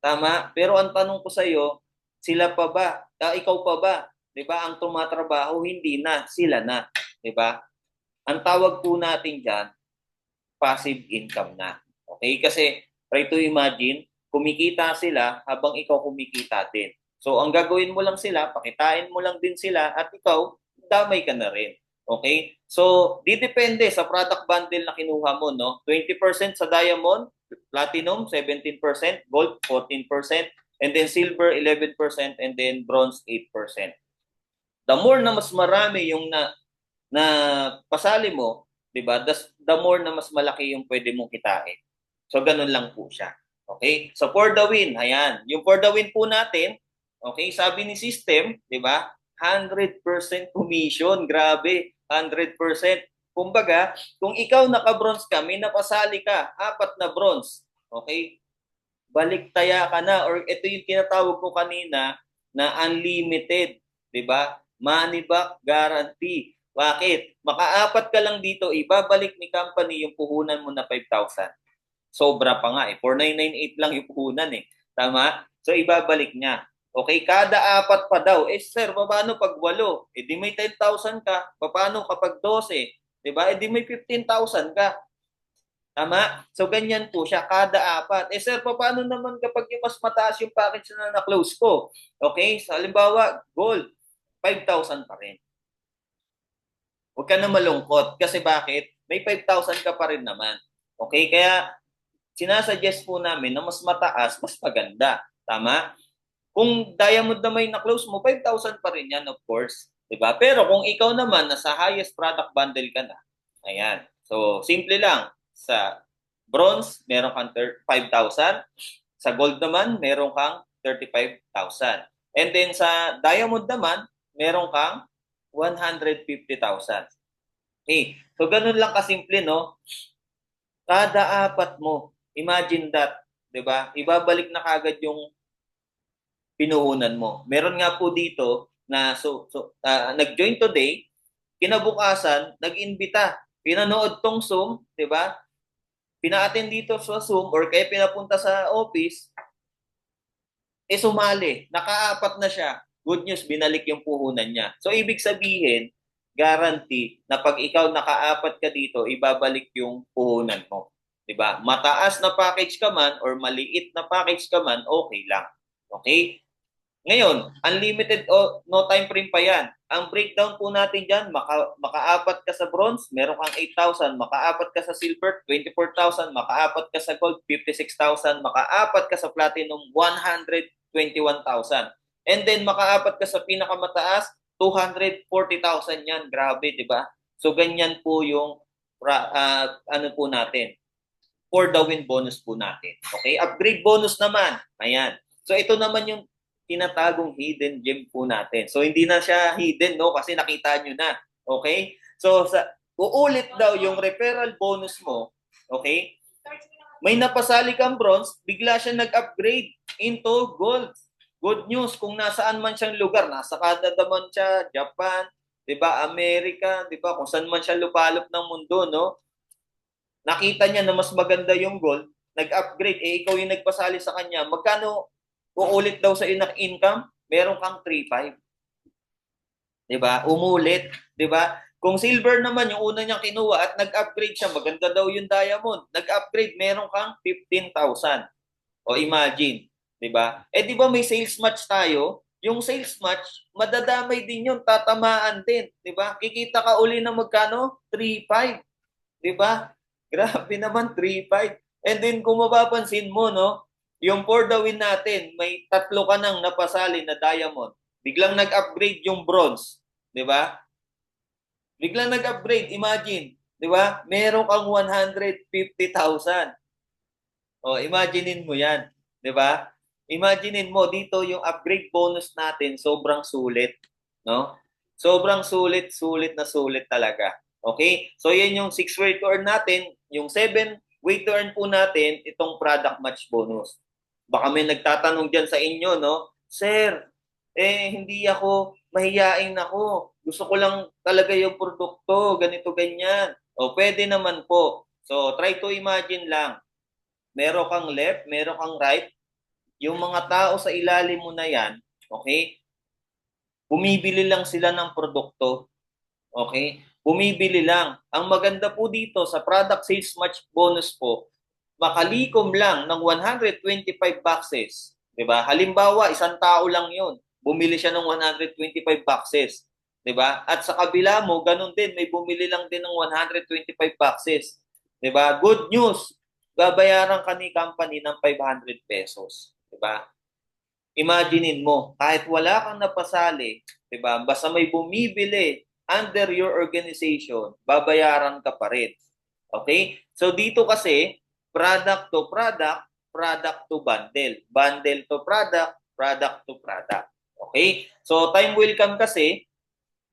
Tama? Pero ang tanong ko sa iyo, sila pa ba? Ikaw pa ba? 'Di ba? Ang tumatrabaho hindi na, sila na, 'di ba? Ang tawag po natin diyan, passive income na. Okay? Kasi try to imagine, kumikita sila habang ikaw kumikita din. So ang gagawin mo lang sila, pakitain mo lang din sila at ikaw, damay ka na rin. Okay? So, didepende sa product bundle na kinuha mo, no? 20% sa diamond, platinum 17%, gold 14%, and then silver 11%, and then bronze 8%. The more na mas marami yung na pasali mo, 'di ba? The more na mas malaki yung pwede mong kitain. So ganun lang po siya. Okay? So for the win, ayan. Yung for the win po natin, okay, sabi ni system, 'di ba? 100% commission. Grabe, 100%. Kumbaga, kung ikaw naka-bronze ka, may napasali ka, 4 na bronze. Okay? Baliktaya ka na, or ito yung tinatawag ko kanina na unlimited, 'di ba? Money back guarantee. Bakit? Makaapat ka lang dito, ibabalik ni company yung puhunan mo na 5,000. Sobra pa nga eh. 4,998 lang yung puhunan eh. Tama? So ibabalik niya. Okay, kada 4 pa daw. Eh sir, paano pag 8? Eh di may 10,000 ka. Paano kapag 12? Diba? Eh di may 15,000 ka. Tama? So ganyan po siya, kada 4. Eh sir, paano naman kapag yung mas mataas yung package na na-close ko? Okay, so halimbawa, gold, 5,000 pa rin. Huwag ka na malungkot. Kasi bakit? May 5,000 ka pa rin naman. Okay? Kaya sinasuggest po namin na mas mataas, mas maganda. Tama? Kung diamond na may na-close mo, 5,000 pa rin yan, of course. Diba? Pero kung ikaw naman, nasa highest product bundle ka na, ayan. So, simple lang. Sa bronze, meron kang 5,000. Sa gold naman, meron kang 35,000. And then sa diamond naman, meron kang 150,000. Okay. So, ganun lang kasimple, no? Kada apat mo, imagine that, 'di ba? Ibabalik na kagad yung pinuhunan mo. Meron nga po dito na nag-join today, kinabukasan nag-imbita. Pinanood tong Zoom, 'di ba? Pina-attend dito sa Zoom or kaya pinapunta sa office, sumali. Nakaapat na siya. Good news, binalik yung puhunan niya. So ibig sabihin, guarantee na pag ikaw nakaapat ka dito, ibabalik yung puhunan mo. 'Di ba? Mataas na package ka man or maliit na package ka man, okay lang. Okay? Ngayon, unlimited o no time frame pa yan. Ang breakdown po natin dyan, makaapat ka sa bronze, meron kang 8,000. Makaapat ka sa silver, 24,000. Makaapat ka sa gold, 56,000. Makaapat ka sa platinum, 121,000. And then makaapat ka sa pinakamataas, 240,000 yan. Grabe, di ba? So ganyan po yung ano po natin, for the win bonus po natin. Okay? Upgrade bonus naman. Ayan. So ito naman yung tinatagong hidden gem po natin. So hindi na siya hidden, no, kasi nakita nyo na. Okay? So uulit daw yung referral bonus mo. Okay? May napasali kang bronze, bigla siya nag-upgrade into gold. Good news, kung nasaan man siyang lugar, nasa Canada man siya, Japan, 'di ba, Amerika, 'di ba, kung saan man siya lupalop ng mundo, no? Nakita niya na mas maganda yung gold, nag-upgrade, ikaw yung nagpasali sa kanya, magkano uulit daw sa income? Meron kang 3,500. 'Di ba? Umulit, 'di ba? Kung silver naman yung una niyang kinuha at nag-upgrade siya, maganda daw yung diamond. Nag-upgrade, meron kang 15,000. O imagine, 'di ba? Di ba may sales match tayo? Yung sales match, madadamay din yun, tatamaan din, 'di ba? Kikita ka uli na magkano? 3,500. 'Di ba? Grabe naman, 3,500. And then kung mapapansin mo, no, yung for the win natin, may tatlo ka nang napasali na diamond. Biglang nag-upgrade yung bronze. Di ba? Biglang nag-upgrade, imagine. Di ba? Meron kang 150,000. O, imaginein mo yan. Di ba? Imaginein mo, dito yung upgrade bonus natin, sobrang sulit. No? Sobrang sulit, sulit na sulit talaga. Okay? So, yan yung 6 way to earn natin. Yung 7 way to earn po natin, itong product match bonus. Baka may nagtatanong dyan sa inyo, no? Sir, hindi ako, mahiyain ako. Gusto ko lang talaga yung produkto, ganito, ganyan. O, pwede naman po. So, try to imagine lang. Meron kang left, meron kang right. Yung mga tao sa ilalim mo na yan, okay? Bumibili lang sila ng produkto. Okay? Bumibili lang. Ang maganda po dito sa product sales match bonus po, makalikom lang ng 125 boxes. Diba? Halimbawa, isang tao lang yun. Bumili siya ng 125 boxes. Diba? At sa kabila mo, ganun din, may bumili lang din ng 125 boxes. Diba? Good news, babayaran ka ni company ng 500 pesos. Diba? Imaginein mo, kahit wala kang napasali, diba? Basta may bumibili under your organization, babayaran ka pa rin. Okay? So dito kasi, product to product, product to bundle. Bundle to product, product to product. Okay? So time will come kasi,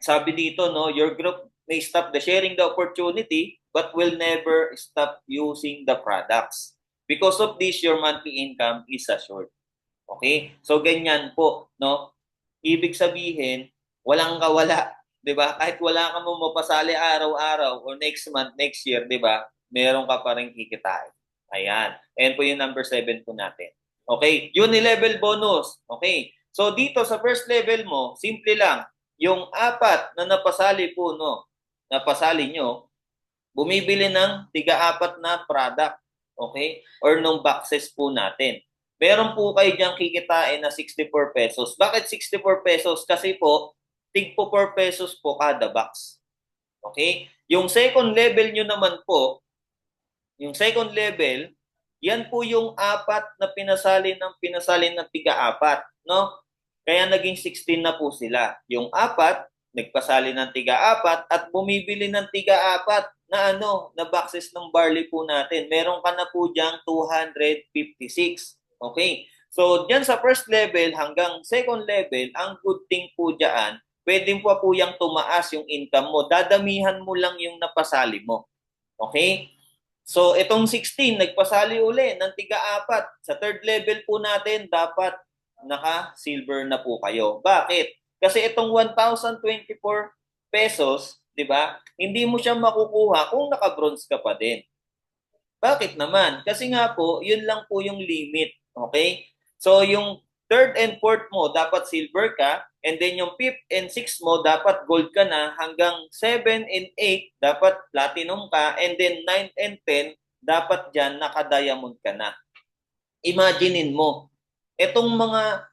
sabi dito, no, your group may stop the sharing the opportunity but will never stop using the products. Because of this, your monthly income is assured. Okay? So ganyan po, no? Ibig sabihin, walang kawala. 'Di ba? Kahit wala ka mo mapasali araw-araw o next month, next year, 'di ba? Meron ka pa ring kikitain. Ayan. Ayan po yung number 7 po natin. Okay, uni-level bonus. Okay. So dito sa first level mo, simple lang. Yung 4 na napasali po, no, napasali nyo, bumibili ng tiga-4 na product. Okay? Or nung boxes po natin. Meron po kayo diyang kikitain na 64 pesos. Bakit 64 pesos? Kasi po, tig po 4 pesos po kada box. Okay? Yung second level nyo naman po, yung second level, yan po yung apat na pinasalin ng tiga-apat, no? Kaya naging 16 na po sila. Yung apat, nagpasali ng tiga-apat at bumibili ng tiga-apat na na boxes ng barley po natin. Meron ka na po diyang 256. Okay? So, diyan sa first level hanggang second level, ang good thing po diyan, pwedeng po yung tumaas yung income mo. Dadamihan mo lang yung napasali mo. Okay? So, itong 16, nagpasali uli ng tiga-apat. Sa third level po natin, dapat naka-silver na po kayo. Bakit? Kasi itong 1,024 pesos, di ba, hindi mo siya makukuha kung naka-bronze ka pa din. Bakit naman? Kasi nga po, yun lang po yung limit. Okay? So, yung third and fourth mo, dapat silver ka. And then yung fifth and sixth mo, dapat gold ka na. Hanggang 7 and 8, dapat platinum ka. And then 9 and 10, dapat dyan naka-diamond ka na. Imaginein mo, itong mga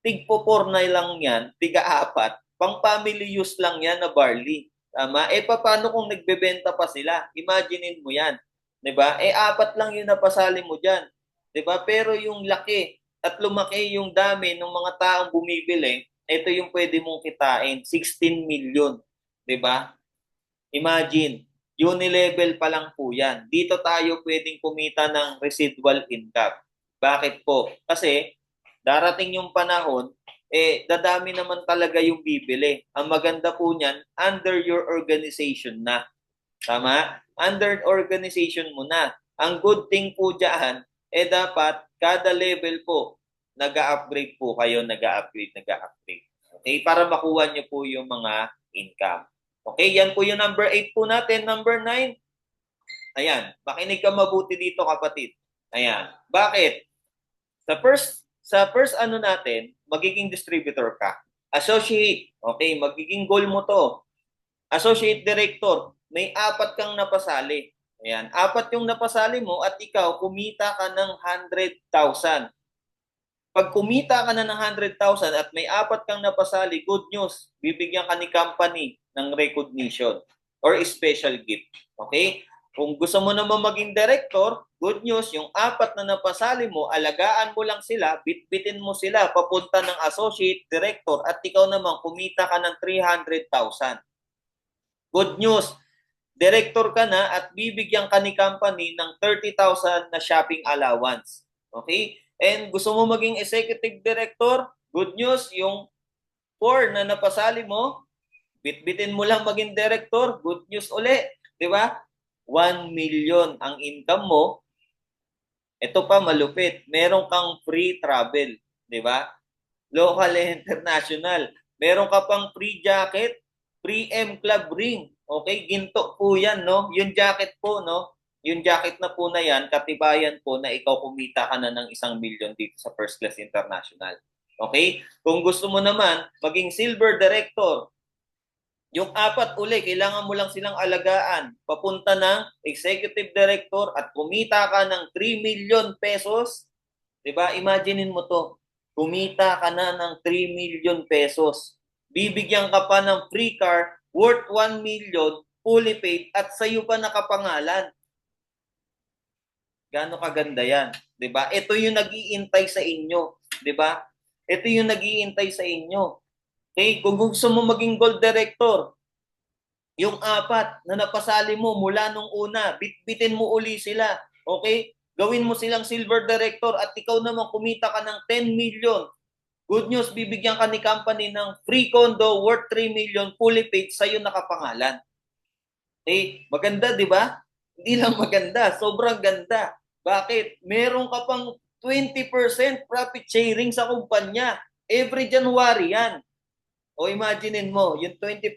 tig-4 na lang yan, tiga-apat, pang family use lang yan na barley. Tama? Paano kung nagbebenta pa sila? Imaginein mo yan. 'Di ba? Apat lang yung napasali mo diyan. 'Di ba? Pero yung laki at lumaki yung dami ng mga taong bumibili, ito yung pwede mong kitain, 16 million. 'Di ba? Imagine, unilevel pa lang po yan. Dito tayo pwedeng kumita ng residual income. Bakit po? Kasi darating yung panahon, dadami naman talaga yung bibili. Ang maganda po niyan, under your organization na. Tama? Under organization mo na. Ang good thing po dyan, dapat kada level po, nag-upgrade po kayo, nag-upgrade. Okay? Para makuha nyo po yung mga income. Okay, yan po yung number 8 po natin. Number 9, ayan, makinig ka mabuti dito kapatid. Ayan, bakit? Sa first natin, magiging distributor ka. Associate, okay, magiging goal mo to. Associate director, may 4 kang napasali. Ayan, 4 yung napasali mo at ikaw kumita ka ng 100,000. Pag kumita ka na ng 100,000 at may 4 kang napasali, good news, bibigyan ka ni company ng recognition or special gift. Okay? Kung gusto mo naman maging director, good news, yung 4 na napasali mo, alagaan mo lang sila, bitbitin mo sila, papunta ng associate director at ikaw naman kumita ka ng 300,000. Good news, director ka na at bibigyan ka ni company ng 30,000 na shopping allowance. Okay? And gusto mo maging executive director, good news, yung 4 na napasali mo, bitbitin mo lang maging director, good news uli. Di ba? 1 million ang income mo. Ito pa malupit, meron kang free travel. Di ba? Local and international. Meron ka pang free jacket, free M Club ring. Okay, ginto po yan, no? Yung jacket po, no? Yung jacket na po na yan, katibayan po na ikaw kumita ka na ng 1 million dito sa First Class International. Okay? Kung gusto mo naman, maging silver director, yung 4 uli, kailangan mo lang silang alagaan. Papunta ng executive director at kumita ka ng 3 million pesos. Diba? Imaginein mo to. Kumita ka na ng 3 million pesos. Bibigyan ka pa ng free car worth 1 million, fully paid, at sa'yo pa nakapangalan. Gaano kaganda yan, 'di ba? Ito yung nag-iintay sa inyo, 'di ba? Ito yung nag-iintay sa inyo. Okay, kung gusto mo maging gold director, yung 4 na napasali mo mula nung una, bitbitin mo uli sila. Okay? Gawin mo silang silver director at ikaw naman kumita ka ng 10 million. Good news, bibigyan ka ni company ng free condo worth 3 million, fully paid, sa'yo nakapangalan. Maganda, di ba? Hindi lang maganda, sobrang ganda. Bakit? Meron ka pang 20% profit sharing sa kumpanya. Every January yan. O imaginein mo, yung 20%,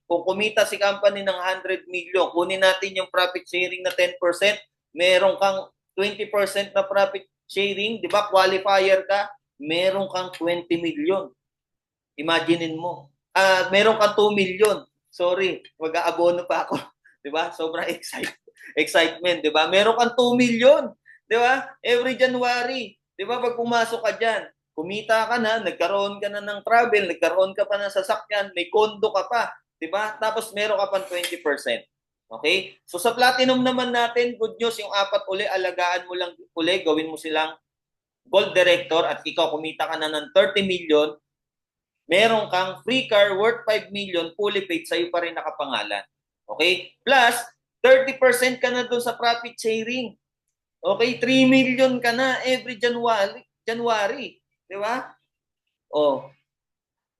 kung kumita si company ng 100 million, kunin natin yung profit sharing na 10%, meron kang 20% na profit sharing, di ba? Qualifier ka, meron kang 20 million. Imaginein mo. Meron kang 2 million. Sorry, mag-aabono pa ako. Di ba? Sobrang excitement, di ba? Meron kang 2 million. Di ba? Every January. Di ba? Pag pumasok ka dyan, kumita ka na, nagkaroon ka na ng travel, nagkaroon ka pa ng sasakyan, may kondo ka pa. 'Di ba? Tapos meron ka pang 20%. Okay? So sa platinum naman natin, good news, yung 4 uli, alagaan mo lang uli, gawin mo silang gold director at ikaw kumita ka na ng 30 million, meron kang free car worth 5 million, fully paid, sa'yo pa rin nakapangalan. Okay? Plus, 30% ka na doon sa profit sharing. Okay? 3 million ka na every January. January. Di ba? Oh.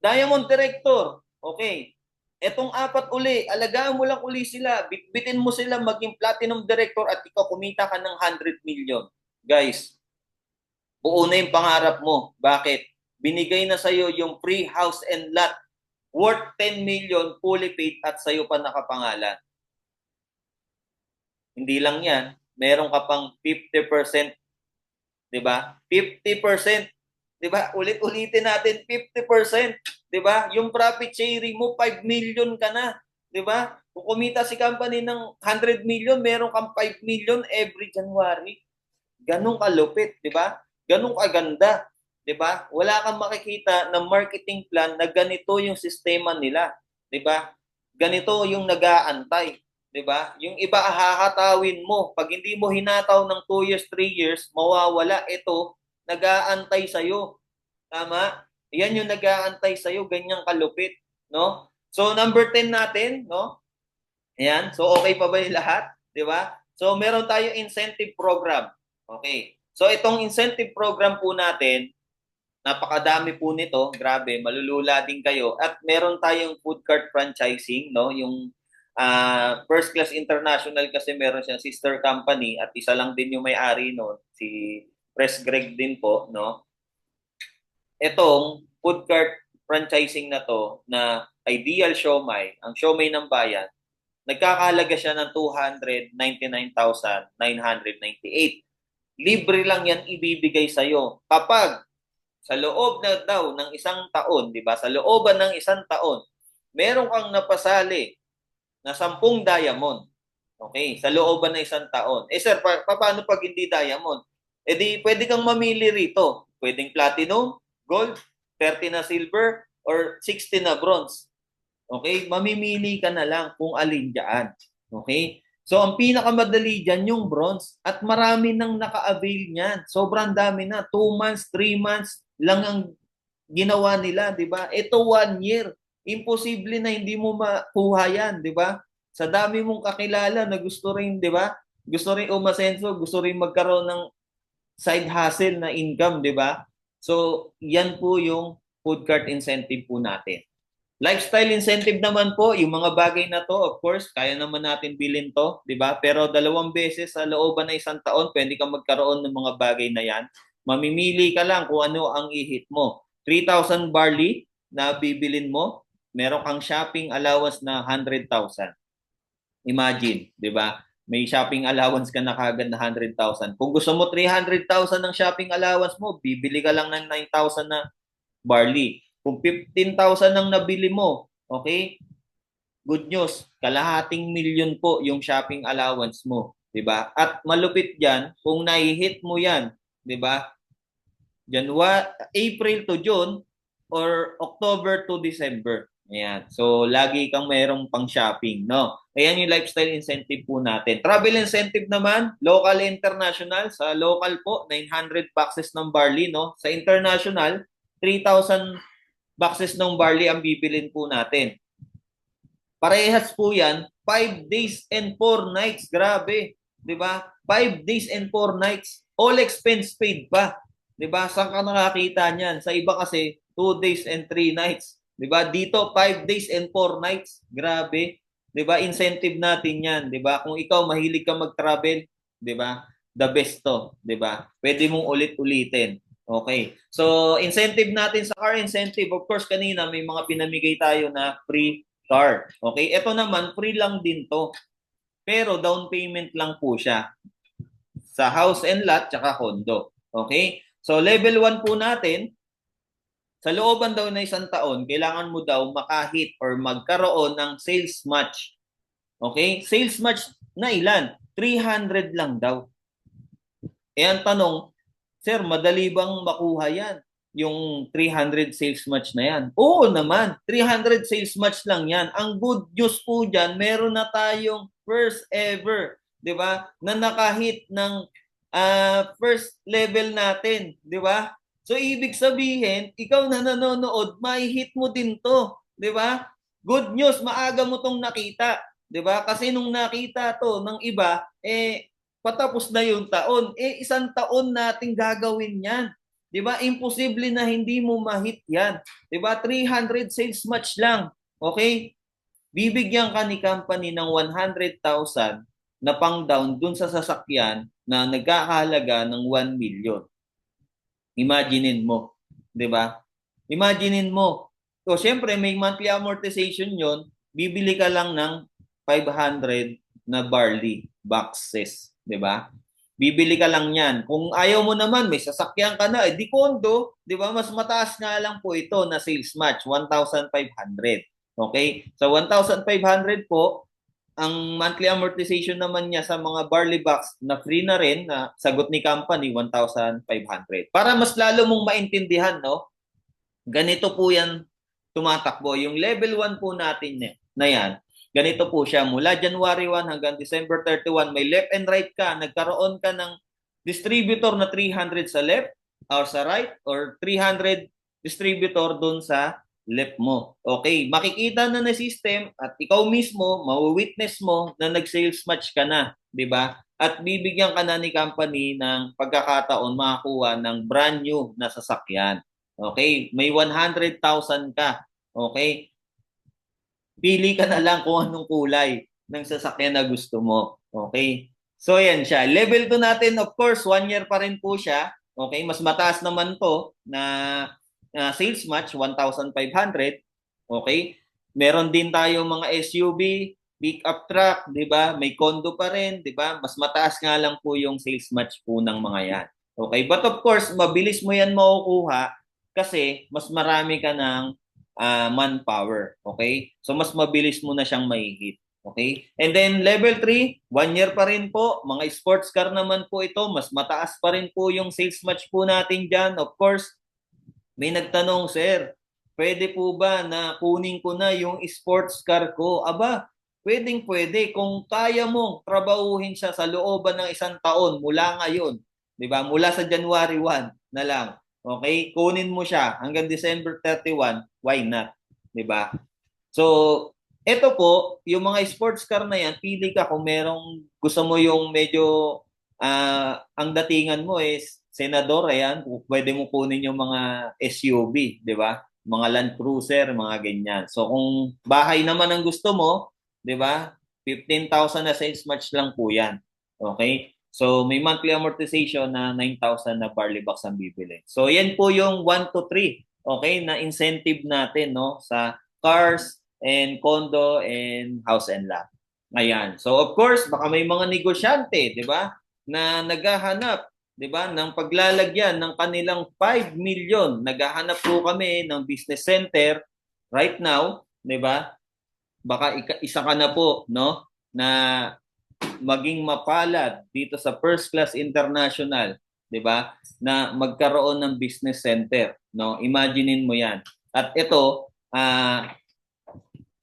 Diamond Director. Okay. Etong 4 uli, alagaan mo lang uli sila. Bitbitin mo sila maging Platinum Director at ikaw kumita ka ng 100 million. Guys, buo na yung pangarap mo. Bakit? Binigay na sa'yo yung free house and lot worth 10 million, fully paid at sa'yo pa nakapangalan. Hindi lang yan. Meron ka pang 50%. Diba? 50%. Diba? Ulit-ulitin natin, 50%. Diba? Yung profit sharing mo, 5 million ka na. Diba? Kung kumita si company ng 100 million, meron kang 5 million every January. Ganun kalupit, diba? Ganun kaganda. Diba? Wala kang makikita na marketing plan na ganito yung sistema nila. Diba? Ganito yung nag-aantay. 'Di ba? Yung iba hahatawin mo. Pag hindi mo hinataw ng 2 years, 3 years, mawawala. Ito, nag-aantay sa iyo. Tama? Yan yung nag-aantay sa iyo, ganyang kalupit, no? So number 10 natin, no? Ayan. So okay pa ba 'yung lahat? 'Di ba? So meron tayong incentive program. Okay. So itong incentive program po natin, napakadami po nito. Grabe, malulula din kayo. At meron tayong food cart franchising, no? Yung First Class International kasi meron siyang sister company at isa lang din yung may-ari no, si Press Greg din po, no. Etong food cart franchising na to na Ideal Siomai, ang siomai ng bayan, nagkakahalaga siya ng 299,998. Libre lang yan ibibigay sa iyo kapag sa loob na daw ng isang taon, 'di ba? Sa looban ng isang taon, meron kang napasali na 10 diamond. Okay, sa looban ng isang taon. Eh sir, paano pag hindi diamond? Eh di pwede kang mamili rito. Pwedeng platinum, gold, 30 na silver, or 60 na bronze. Okay, mamimili ka na lang kung alin dyan. Okay? So ang pinakamadali dyan yung bronze at marami nang naka-avail niyan. Sobrang dami na. 2 months, 3 months lang ang ginawa nila, di ba? Ito 1 year. Imposible na hindi mo makuha yan, di ba? Sa dami mong kakilala na gusto rin, di ba? Gusto rin umasenso, gusto rin magkaroon ng side hustle na income, di ba? So, yan po yung food cart incentive po natin. Lifestyle incentive naman po, yung mga bagay na to, of course, kaya naman natin bilhin to, di ba? Pero 2 beses sa looban ng isang taon, pwede kang magkaroon ng mga bagay na yan. Mamimili ka lang kung ano ang ihit mo. 3,000 barley na bibilin mo, meron kang shopping allowance na 100,000. Imagine, 'di ba? May shopping allowance ka na kagad na 100,000. Kung gusto mo 300,000 ng shopping allowance mo, bibili ka lang ng 9,000 na barley. Kung 15,000 ang nabili mo, okay? Good news, kalahating milyon po yung shopping allowance mo, 'di ba? At malupit diyan, kung nai-hit mo 'yan, 'di ba? April to June or October to December. Ayan. So, lagi kang mayroong pang shopping, no? Ayan yung lifestyle incentive po natin. Travel incentive naman, local international. Sa local po, 900 boxes ng barley, no? Sa international, 3,000 boxes ng barley ang bibilin po natin. Parehas po yan, 5 days and 4 nights. Grabe, di ba? 5 days and 4 nights. All expense paid pa. Di ba? Saan ka nakakita niyan? Sa iba kasi, 2 days and 3 nights. 'Di ba? Dito 5 days and 4 nights. Grabe. 'Di ba? Incentive natin 'yan, 'di ba? Kung ikaw mahilig ka mag-travel, 'di ba? The best 'to, 'di ba? Pwede mong ulit-ulitin. Okay. So, incentive natin sa car incentive, of course kanina may mga pinamigay tayo na free car. Okay? Ito naman free lang din 'to. Pero down payment lang po siya sa house and lot tsaka condo. Okay? So, level 1 po natin, sa looban daw na isang taon, kailangan mo daw makahit or magkaroon ng sales match. Okay? Sales match na ilan? 300 lang daw. Eh ang tanong, sir, madali bang makuha yan? yung 300 sales match na yan? Oo naman, 300 sales match lang yan. Ang good news po dyan, meron na tayong first ever, di ba, na nakahit ng first level natin, di ba? So ibig sabihin, ikaw na nanonood, may hit mo din to, di ba? Good news, maaga mo tong nakita, di ba? Kasi nung nakita to ng iba, patapos na yung taon. Isang taon nating gagawin yan. 'Di ba? Imposible na hindi mo ma-hit 'yan. 'Di ba? 300 sales match lang. Okay? Bibigyan ka ni company ng 100,000 na pang-down dun sa sasakyan na nagkakahalaga ng 1 million. Imaginein mo, 'di ba? Imaginein mo. So, syempre may monthly amortization 'yon, bibili ka lang ng 500 na barley boxes, 'di ba? Bibili ka lang yan. Kung ayaw mo naman, may sasakyan ka na, di kondo, di ba? Mas mataas nga lang po ito na sales match, 1,500. Okay? So 1,500 po, ang monthly amortization naman niya sa mga barley box na free na rin, na sagot ni company, 1,500. Para mas lalo mong maintindihan, no? Ganito po yan tumatakbo. Yung level 1 po natin na yan, ganito po siya, mula January 1 hanggang December 31, may left and right ka, nagkaroon ka ng distributor na 300 sa left or sa right, or 300 distributor dun sa left mo. Okay, makikita na na system at ikaw mismo, mawitness mo na nag-sales match ka na, di ba? At bibigyan ka na ni company ng pagkakataon makakuha ng brand new na sasakyan. Okay, may 100,000 ka. Okay, pili ka na lang kung anong kulay ng sasakyan na gusto mo. Okay? So, yan siya. Level 2 natin, of course, 1 year pa rin po siya. Okay? Mas mataas naman to na sales match, 1,500. Okay? Meron din tayo mga SUV, pick-up truck, di ba? May condo pa rin, di ba? Mas mataas nga lang po yung sales match po ng mga yan. Okay? But of course, mabilis mo yan makukuha kasi mas marami ka ng manpower. Okay? So, mas mabilis mo na siyang mai-hit. Okay? And then, level 3, 1 year pa rin po. Mga sports car naman po ito. Mas mataas pa rin po yung sales match po natin dyan. Of course, may nagtanong, sir, pwede po ba na kunin ko na yung sports car ko? Aba, pwede. Kung kaya mo trabahuhin siya sa looban ng 1 taon mula ngayon, di ba? Mula sa January 1 na lang. Okay? Kunin mo siya hanggang December 31, why not? 'Di ba? So, ito po, yung mga sports car na yan, pili ka kung merong gusto mo yung medyo ang datingan mo is senador, ayan, pwede mo kunin yung mga SUV, 'di ba? Mga Land Cruiser, mga ganyan. So, kung bahay naman ang gusto mo, 'di ba? 15,000 na sales match lang po 'yan. Okay? So, may monthly amortization na 9,000 na barley box ang bibili. So, yan po yung 1 to 3, okay, na incentive natin, no, sa cars and condo and house and lot. Ayan. So, of course, baka may mga negosyante, di ba, na naghahanap, di ba, ng paglalagyan ng kanilang 5 million. Naghahanap po kami ng business center right now, di ba? Baka isa ka na po, no, na maging mapalad dito sa First Class International, 'di ba? Na magkaroon ng business center, no? Imaginein mo 'yan. At ito,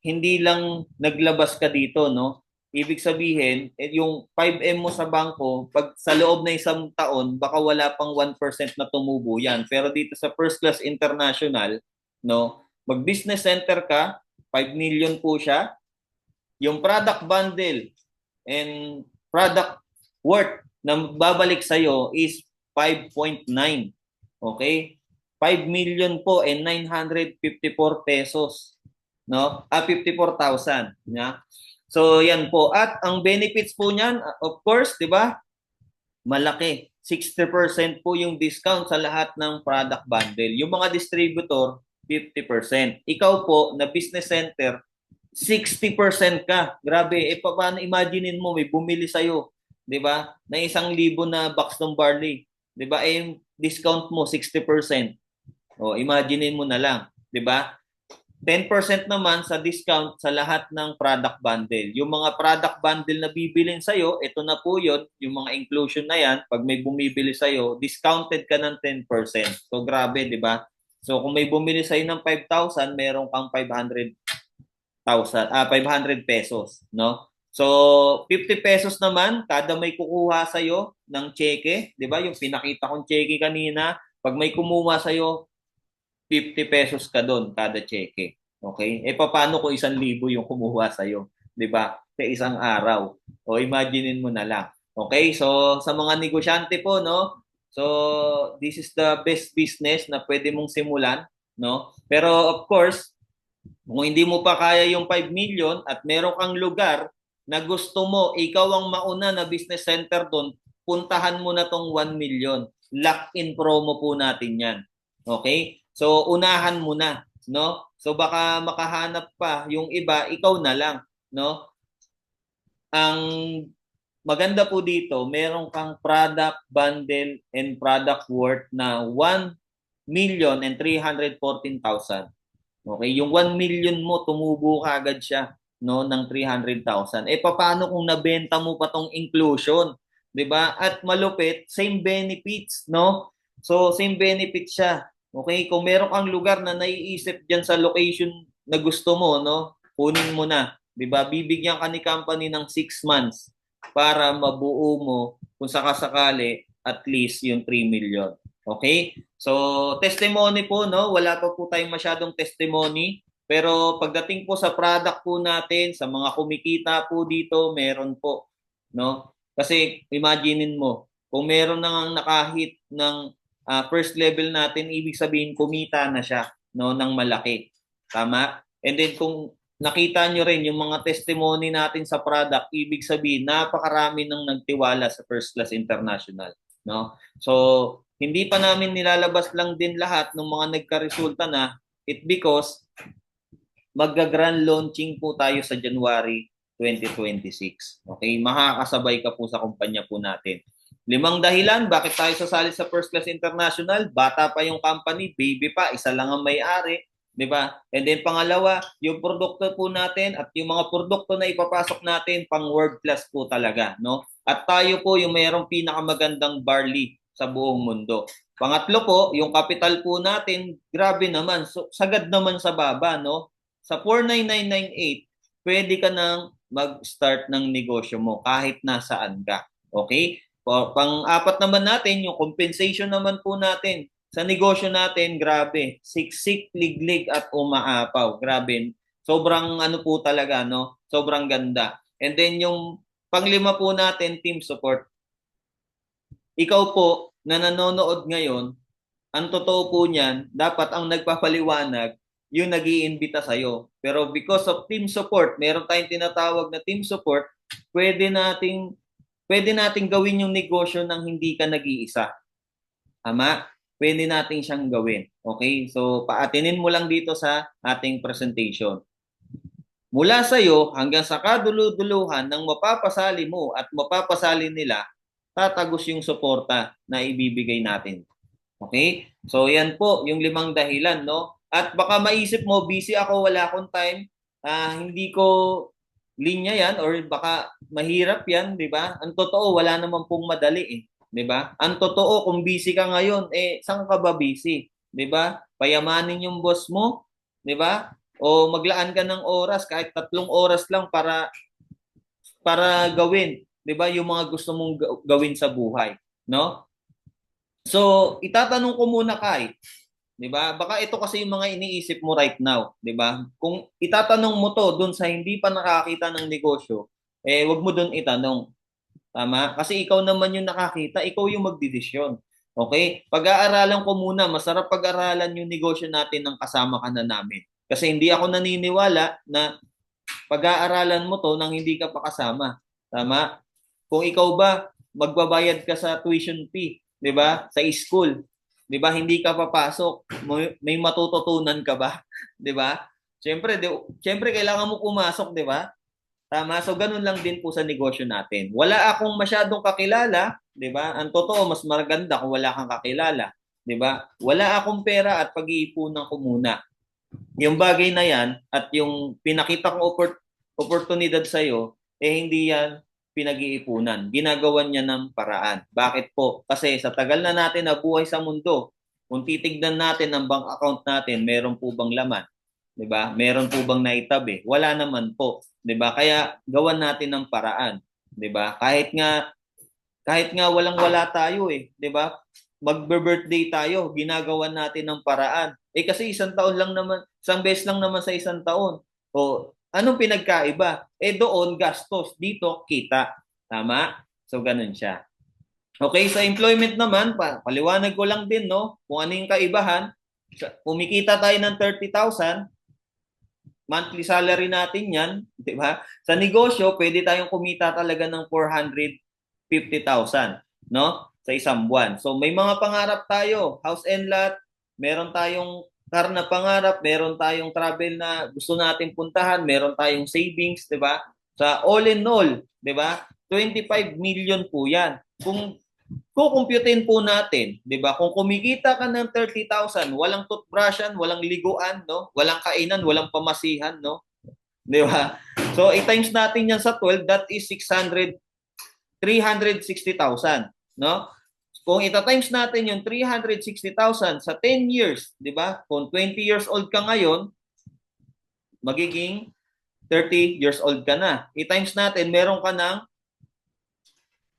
hindi lang naglabas ka dito, no? Ibig sabihin, yung 5M mo sa bangko, pag sa loob na 1 taon, baka wala pang 1% na tumubo 'yan. Pero dito sa First Class International, no? Mag-business center ka, 5 million po siya. Yung product bundle and product worth na babalik sa'yo is 5.9. Okay? 5 million po and 954 pesos. No? 54,000. Yeah? So, yan po. At ang benefits po niyan, of course, di ba? Malaki. 60% po yung discount sa lahat ng product bundle. Yung mga distributor, 50%. Ikaw po, na business center, 60% ka. Grabe, paano imaginein mo may bumili sa iyo, 'di ba? Na 1,000 na box ng barley, 'di ba? Yung discount mo 60%. O imaginein mo na lang, 'di ba? 10% naman sa discount sa lahat ng product bundle. Yung mga product bundle na bibilin sa'yo, ito na po yun, yung mga inclusion na yan, pag may bumibili sa'yo, discounted ka ng 10%. So grabe, di ba? So kung may bumili sa'yo ng 5,000, meron kang 500 pesos, no? So 50 pesos naman, kada may kukuha sa'yo ng cheque, di ba? Yung pinakita kong cheque kanina, pag may kumuha sa'yo, 50 pesos ka doon kada cheque. Okay? Paano kung 1,000 yung kumuha sa'yo? Di ba? Sa isang araw. O imaginein mo na lang. Okay? So, sa mga negosyante po, no? So, this is the best business na pwede mong simulan, no? Pero of course, kung hindi mo pa kaya yung 5 million at meron kang lugar na gusto mo, ikaw ang mauna na business center doon, puntahan mo na tong 1 million. Lock-in promo po natin yan. Okay? So, unahan mo na, no? So, baka makahanap pa yung iba, ikaw na lang, no? Ang maganda po dito, meron kang product bundle and product worth na 1,314,000. Okay? Yung 1 million mo, tumubo ka agad siya, no, ng 300,000. Paano kung nabenta mo pa tong inclusion? 'Di ba? At malupit, same benefits, no? So, same benefits siya. Okay, kung meron kang lugar na naiisip diyan sa location na gusto mo, no, kunin mo na, 'di ba? Bibigyan ka ni company ng 6 months para mabuo mo kung sakasakali at least yung 3 million. Okay? So, testimony po, no? Wala pa po tayong masyadong testimony, pero pagdating po sa product po natin, sa mga kumikita po dito, meron po, no? Kasi imaginein mo, kung meron nang nakahit ng first level natin, ibig sabihin kumita na siya, no, ng malaki. Tama? And then kung nakita nyo rin yung mga testimony natin sa product, ibig sabihin napakarami nang nagtiwala sa First Class International, no? So, hindi pa namin nilalabas lang din lahat ng mga nagka-resulta na, because magga-grand launching po tayo sa January 2026. Okay? Makakasabay ka po sa kumpanya po natin. 5 dahilan bakit tayo sasali sa First Class International. Bata pa yung company, baby pa, isa lang ang may-ari, 'di ba? And then pangalawa, yung produkto po natin at yung mga produkto na ipapasok natin pang world class po talaga, no? At tayo po yung mayroong pinakamagandang barley sa buong mundo. Pangatlo po, yung capital po natin, grabe naman, so, sagad naman sa baba, no? Sa 49998, pwede ka nang mag-start ng negosyo mo kahit nasaan ka. Okay? Pang-apat naman natin, yung compensation naman po natin sa negosyo natin, grabe. Siksik, liglig at umaapaw. Grabe. Sobrang ano po talaga, no? Sobrang ganda. And then yung panglima po natin, team support. Ikaw po na nanonood ngayon, ang totoo po niyan, dapat ang nagpapaliwanag yung nag-iimbita sa'yo. Pero because of team support, meron tayong tinatawag na team support, pwede nating gawin yung negosyo nang hindi ka nag-iisa. Tama? Pwede nating siyang gawin. Okay? So, paatinin mo lang dito sa ating presentation. Mula sa iyo hanggang sa kaduluduluhan ng mapapasali mo at mapapasali nila, tatagos yung suporta na ibibigay natin. Okay? So, yan po yung 5 dahilan, no? At baka maisip mo, busy ako, wala akong time, hindi ko linya yan or baka mahirap yan, di ba? Ang totoo, wala naman pong madali eh. Di ba? Ang totoo, kung busy ka ngayon, saan ka ba busy? Di ba? Payamanin yung boss mo, di ba? O maglaan ka ng oras, kahit 3 oras lang para gawin, di ba? Yung mga gusto mong gawin sa buhay, no? So, itatanong ko muna kay, 'di ba? Baka ito kasi yung mga iniisip mo right now, 'di ba? Kung itatanong mo 'to doon sa hindi pa nakakita ng negosyo, wag mo doon itanong. Tama? Kasi ikaw naman yung nakakita, ikaw yung magdedesisyon. Okay? Pag-aaralan ko muna, masarap pag-aralan yung negosyo natin ng kasama ka na namin. Kasi hindi ako naniniwala na pag-aaralan mo 'to nang hindi ka pa kasama. Tama? Kung ikaw ba magbabayad ka sa tuition fee, 'di ba? Sa school, 'di ba? Hindi ka papasok, may matututunan ka ba? 'Di ba? Siyempre kailangan mo pumasok, 'di ba? Tama, so ganun lang din po sa negosyo natin. Wala akong masyadong kakilala, 'di ba? Ang totoo, mas maganda kung wala kang kakilala, 'di ba? Wala akong pera at pag-iipunan ko muna. yung bagay na yan at yung pinakita kong oportunidad sa iyo, hindi yan pinag-iipunan. Ginagawan niya ng paraan. Bakit po? Kasi sa tagal na natin na buhay sa mundo, kung titignan natin ang bank account natin, meron po bang laman? 'Di ba? Meron po bang naitabi? Wala naman po, 'di ba? Kaya gawan natin ng paraan, 'di ba? Kahit nga walang-wala tayo 'di ba? Magbe-birthday tayo, ginagawan natin ng paraan. Kasi isang taon lang naman, isang beses lang naman sa isang taon. O anong pinagkaiba? Doon gastos, dito kita. Tama? So ganun siya. Okay, sa employment naman, paliwanag ko lang din, no? Kung ano yung kaibahan. Kumikita tayo ng 30,000, monthly salary natin yan, di ba? Sa negosyo, pwede tayong kumita talaga ng 450,000, no? Sa isang buwan. So may mga pangarap tayo, house and lot, meron tayong car na pangarap, meron tayong travel na gusto nating puntahan, meron tayong savings, di ba? Sa all in all, di ba? 25 million po yan. Kung kukumputin po natin, 'di ba? Kung kumikita ka ng 30,000, walang toothbrushan, walang liguan, no? Walang kainan, walang pamasihan, no? 'Di ba? So, i-times natin 'yan sa 12, that is 360,000, no? Kung ita-times natin yung 360,000 sa 10 years, 'di ba? Kung 20 years old ka ngayon, magiging 30 years old ka na. I-times natin, meron ka ng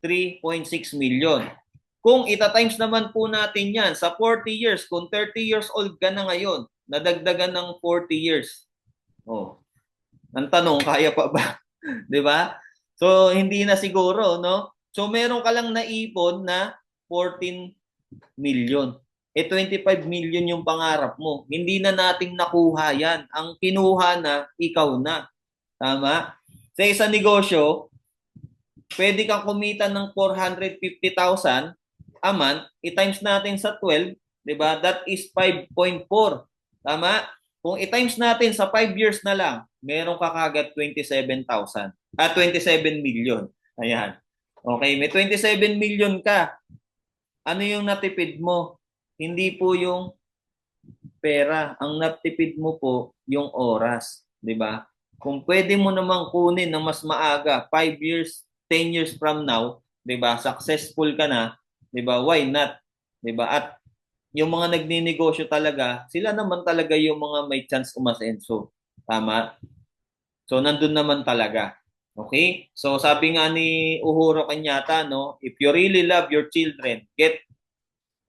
3.6 million. Kung ita-times naman po natin yan sa 40 years, kung 30 years old ka na ngayon, nadagdagan ng 40 years. Oh. Ang tanong, kaya pa ba? 'Di ba? So hindi na siguro, no? So meron ka lang naipon na 14 million. 25 million yung pangarap mo. Hindi na nating nakuha yan. Ang kinuha na, ikaw na. Tama? Sa isang negosyo, pwede kang kumita ng 450,000 a month, i-times natin sa 12, 'di ba? That is 5.4. Tama? Kung i-times natin sa 5 years na lang, meron ka kagad 27,000. 27 million. Ayan. Okay, may 27 million ka. Ano yung natipid mo? Hindi po yung pera. Ang natipid mo po yung oras, 'di ba? Kung pwede mo namang kunin ng mas maaga, 5 years, 10 years from now, 'di ba? Successful ka na, 'di ba? Why not? 'Di ba? At yung mga nagninegosyo talaga, sila naman talaga yung mga may chance umasenso. Tama? So nandun naman talaga. Okay? So sabi nga ni Uhuru Kenyatta, no, if you really love your children, get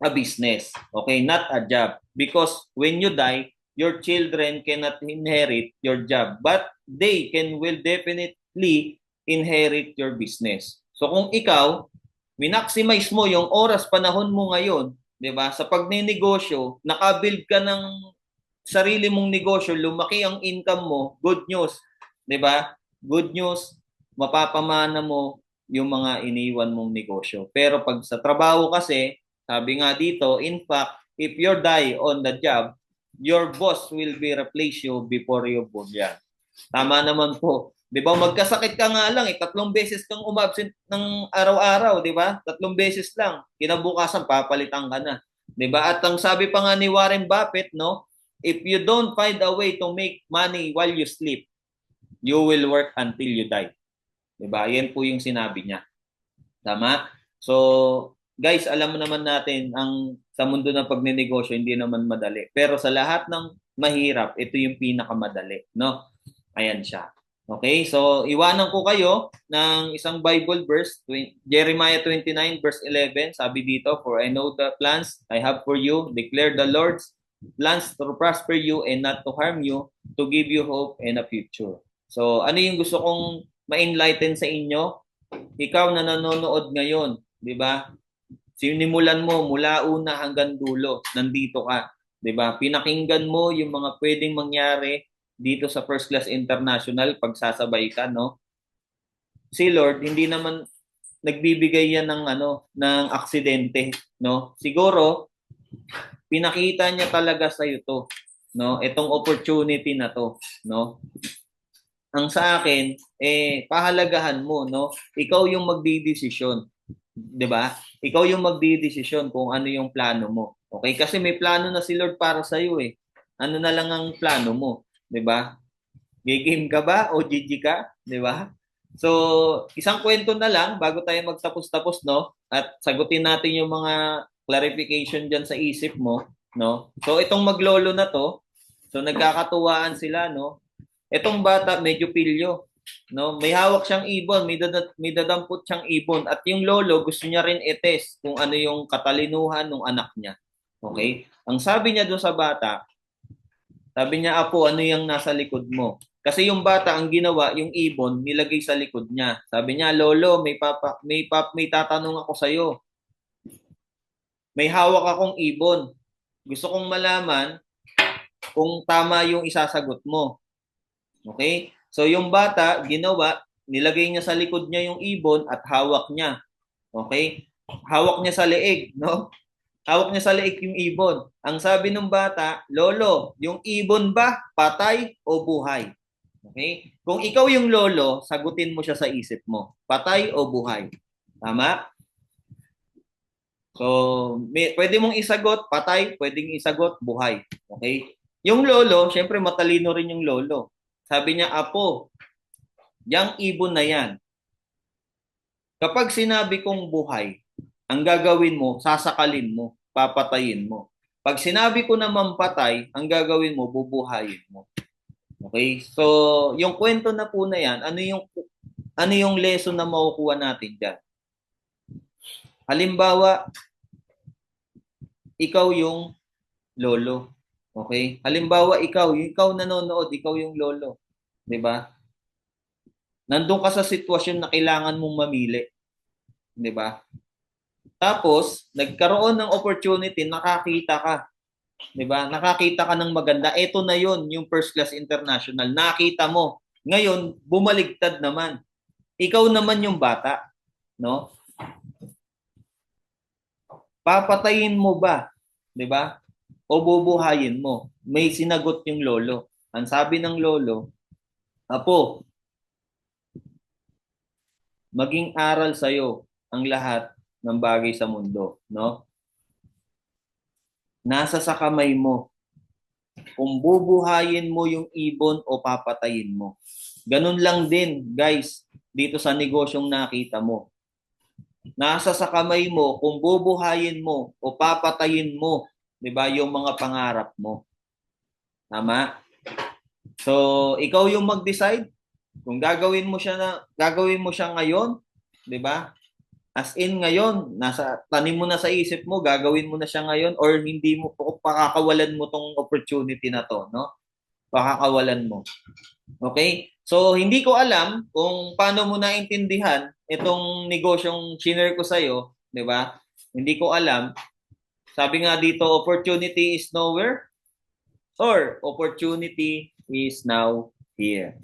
a business. Okay? Not a job. Because when you die, your children cannot inherit your job, but they will definitely inherit your business. So kung ikaw, minaximize mo yung oras panahon mo ngayon, 'di ba? Sa pagninegosyo, nakabuild ka ng sarili mong negosyo, lumaki ang income mo, good news, 'di ba? Good news, mapapamana mo yung mga iniwan mong negosyo. Pero pag sa trabaho kasi, sabi nga dito, in fact, if you die on the job, your boss will be replace you before you born yan. Tama naman po. 'Di ba? Magkasakit ka nga lang, 3 beses kang umabsent ng araw-araw, 'di ba? 3 beses lang. Kinabukasan papalitan ka na. 'Di ba? At ang sabi pa nga ni Warren Buffett, no, if you don't find a way to make money while you sleep, you will work until you die. 'Di ba? Yan po yung sinabi niya. Tama? So, guys, alam mo naman natin ang sa mundo ng pagnenegosyo hindi naman madali. Pero sa lahat ng mahirap, ito yung pinakamadali, no? Ayan siya. Okay, so iwanan ko kayo ng isang Bible verse, Jeremiah 29 verse 11. Sabi dito, for I know the plans I have for you, declare the Lord's plans to prosper you and not to harm you, to give you hope and a future. So ano yung gusto kong ma-enlighten sa inyo? Ikaw na nanonood ngayon, di ba? Sinimulan mo mula una hanggang dulo, nandito ka, 'di ba? Pinakinggan mo yung mga pwedeng mangyari dito sa First Class International pagsasabay ka, no? Si Lord hindi naman nagbibigay yan ng aksidente, no? Siguro pinakita niya talaga sa iyo 'to, no? Itong opportunity na 'to, no? Ang sa akin pahalagahan mo, no? Ikaw yung magdidesisyon. 'Di ba? Ikaw yung magdidesisyon kung ano yung plano mo. Okay? Kasi may plano na si Lord para sa iyo . Ano na lang ang plano mo, 'di ba? Game ka ba o GG ka, 'di ba? So, isang kwento na lang bago tayo magtapos-tapos, no? At sagutin natin yung mga clarification diyan sa isip mo, no? So, itong maglolo na to, so nagkakatuwaan sila, no? Itong bata medyo pilyo, no? May hawak siyang ibon, may dadampot siyang ibon at yung lolo gusto niya rin i-test kung ano yung katalinuhan ng anak niya. Okay? Ang sabi niya doon sa bata, sabi niya, Apo, ano yung nasa likod mo? Kasi yung bata, ang ginawa, yung ibon, nilagay sa likod niya. Sabi niya, Lolo, may tatanong ako sa'yo. May hawak akong ibon. Gusto kong malaman kung tama yung isasagot mo. Okay? So yung bata, ginawa, nilagay niya sa likod niya yung ibon at hawak niya. Okay? Hawak niya sa leeg, no? Hawak niya sa leeg yung ibon. Ang sabi ng bata, Lolo, yung ibon ba patay o buhay? Okay? Kung ikaw yung lolo, sagutin mo siya sa isip mo. Patay o buhay? Tama? So, pwede mong isagot patay, pwedeng isagot buhay. Okay? Yung lolo, syempre matalino rin yung lolo. Sabi niya, Apo, yang ibon na yan, kapag sinabi kong buhay, ang gagawin mo, sasakalin mo, papatayin mo. Pag sinabi ko naman patay, ang gagawin mo, bubuhayin mo. Okay? So, yung kwento na po na yan, ano yung lesson na makukuha natin diyan? Halimbawa, ikaw yung lolo. Okay? Halimbawa, ikaw nanonood, ikaw yung lolo. 'Di ba? Nandun ka sa sitwasyon na kailangan mong mamili. 'Di ba? Tapos, nagkaroon ng opportunity, nakakita ka. 'Di ba? Nakakita ka ng maganda. Ito na 'yon, yung first class international. Nakita mo. Ngayon, bumaligtad naman. Ikaw naman yung bata, no? Papatayin mo ba? 'Di ba? O bubuhayin mo? May sinagot yung lolo. Ang sabi ng lolo, Apo, maging aral sa'yo ang lahat ng bagay sa mundo, no? Nasa sa kamay mo kung bubuhayin mo yung ibon o papatayin mo. Ganun lang din, guys, dito sa negosyong nakita mo. Nasa sa kamay mo kung bubuhayin mo o papatayin mo, 'di ba, yung mga pangarap mo. Tama? So, ikaw yung mag-decide kung gagawin mo siya ngayon, 'di ba? As in ngayon, tanim mo na sa isip mo, gagawin mo na siya ngayon or hindi mo pakakawalan mo tong opportunity na to, no? Pakakawalan mo. Okay? So, hindi ko alam kung paano mo naintindihan itong negosyong shinare ko sa'yo, di ba? Hindi ko alam. Sabi nga dito, opportunity is nowhere or opportunity is now here.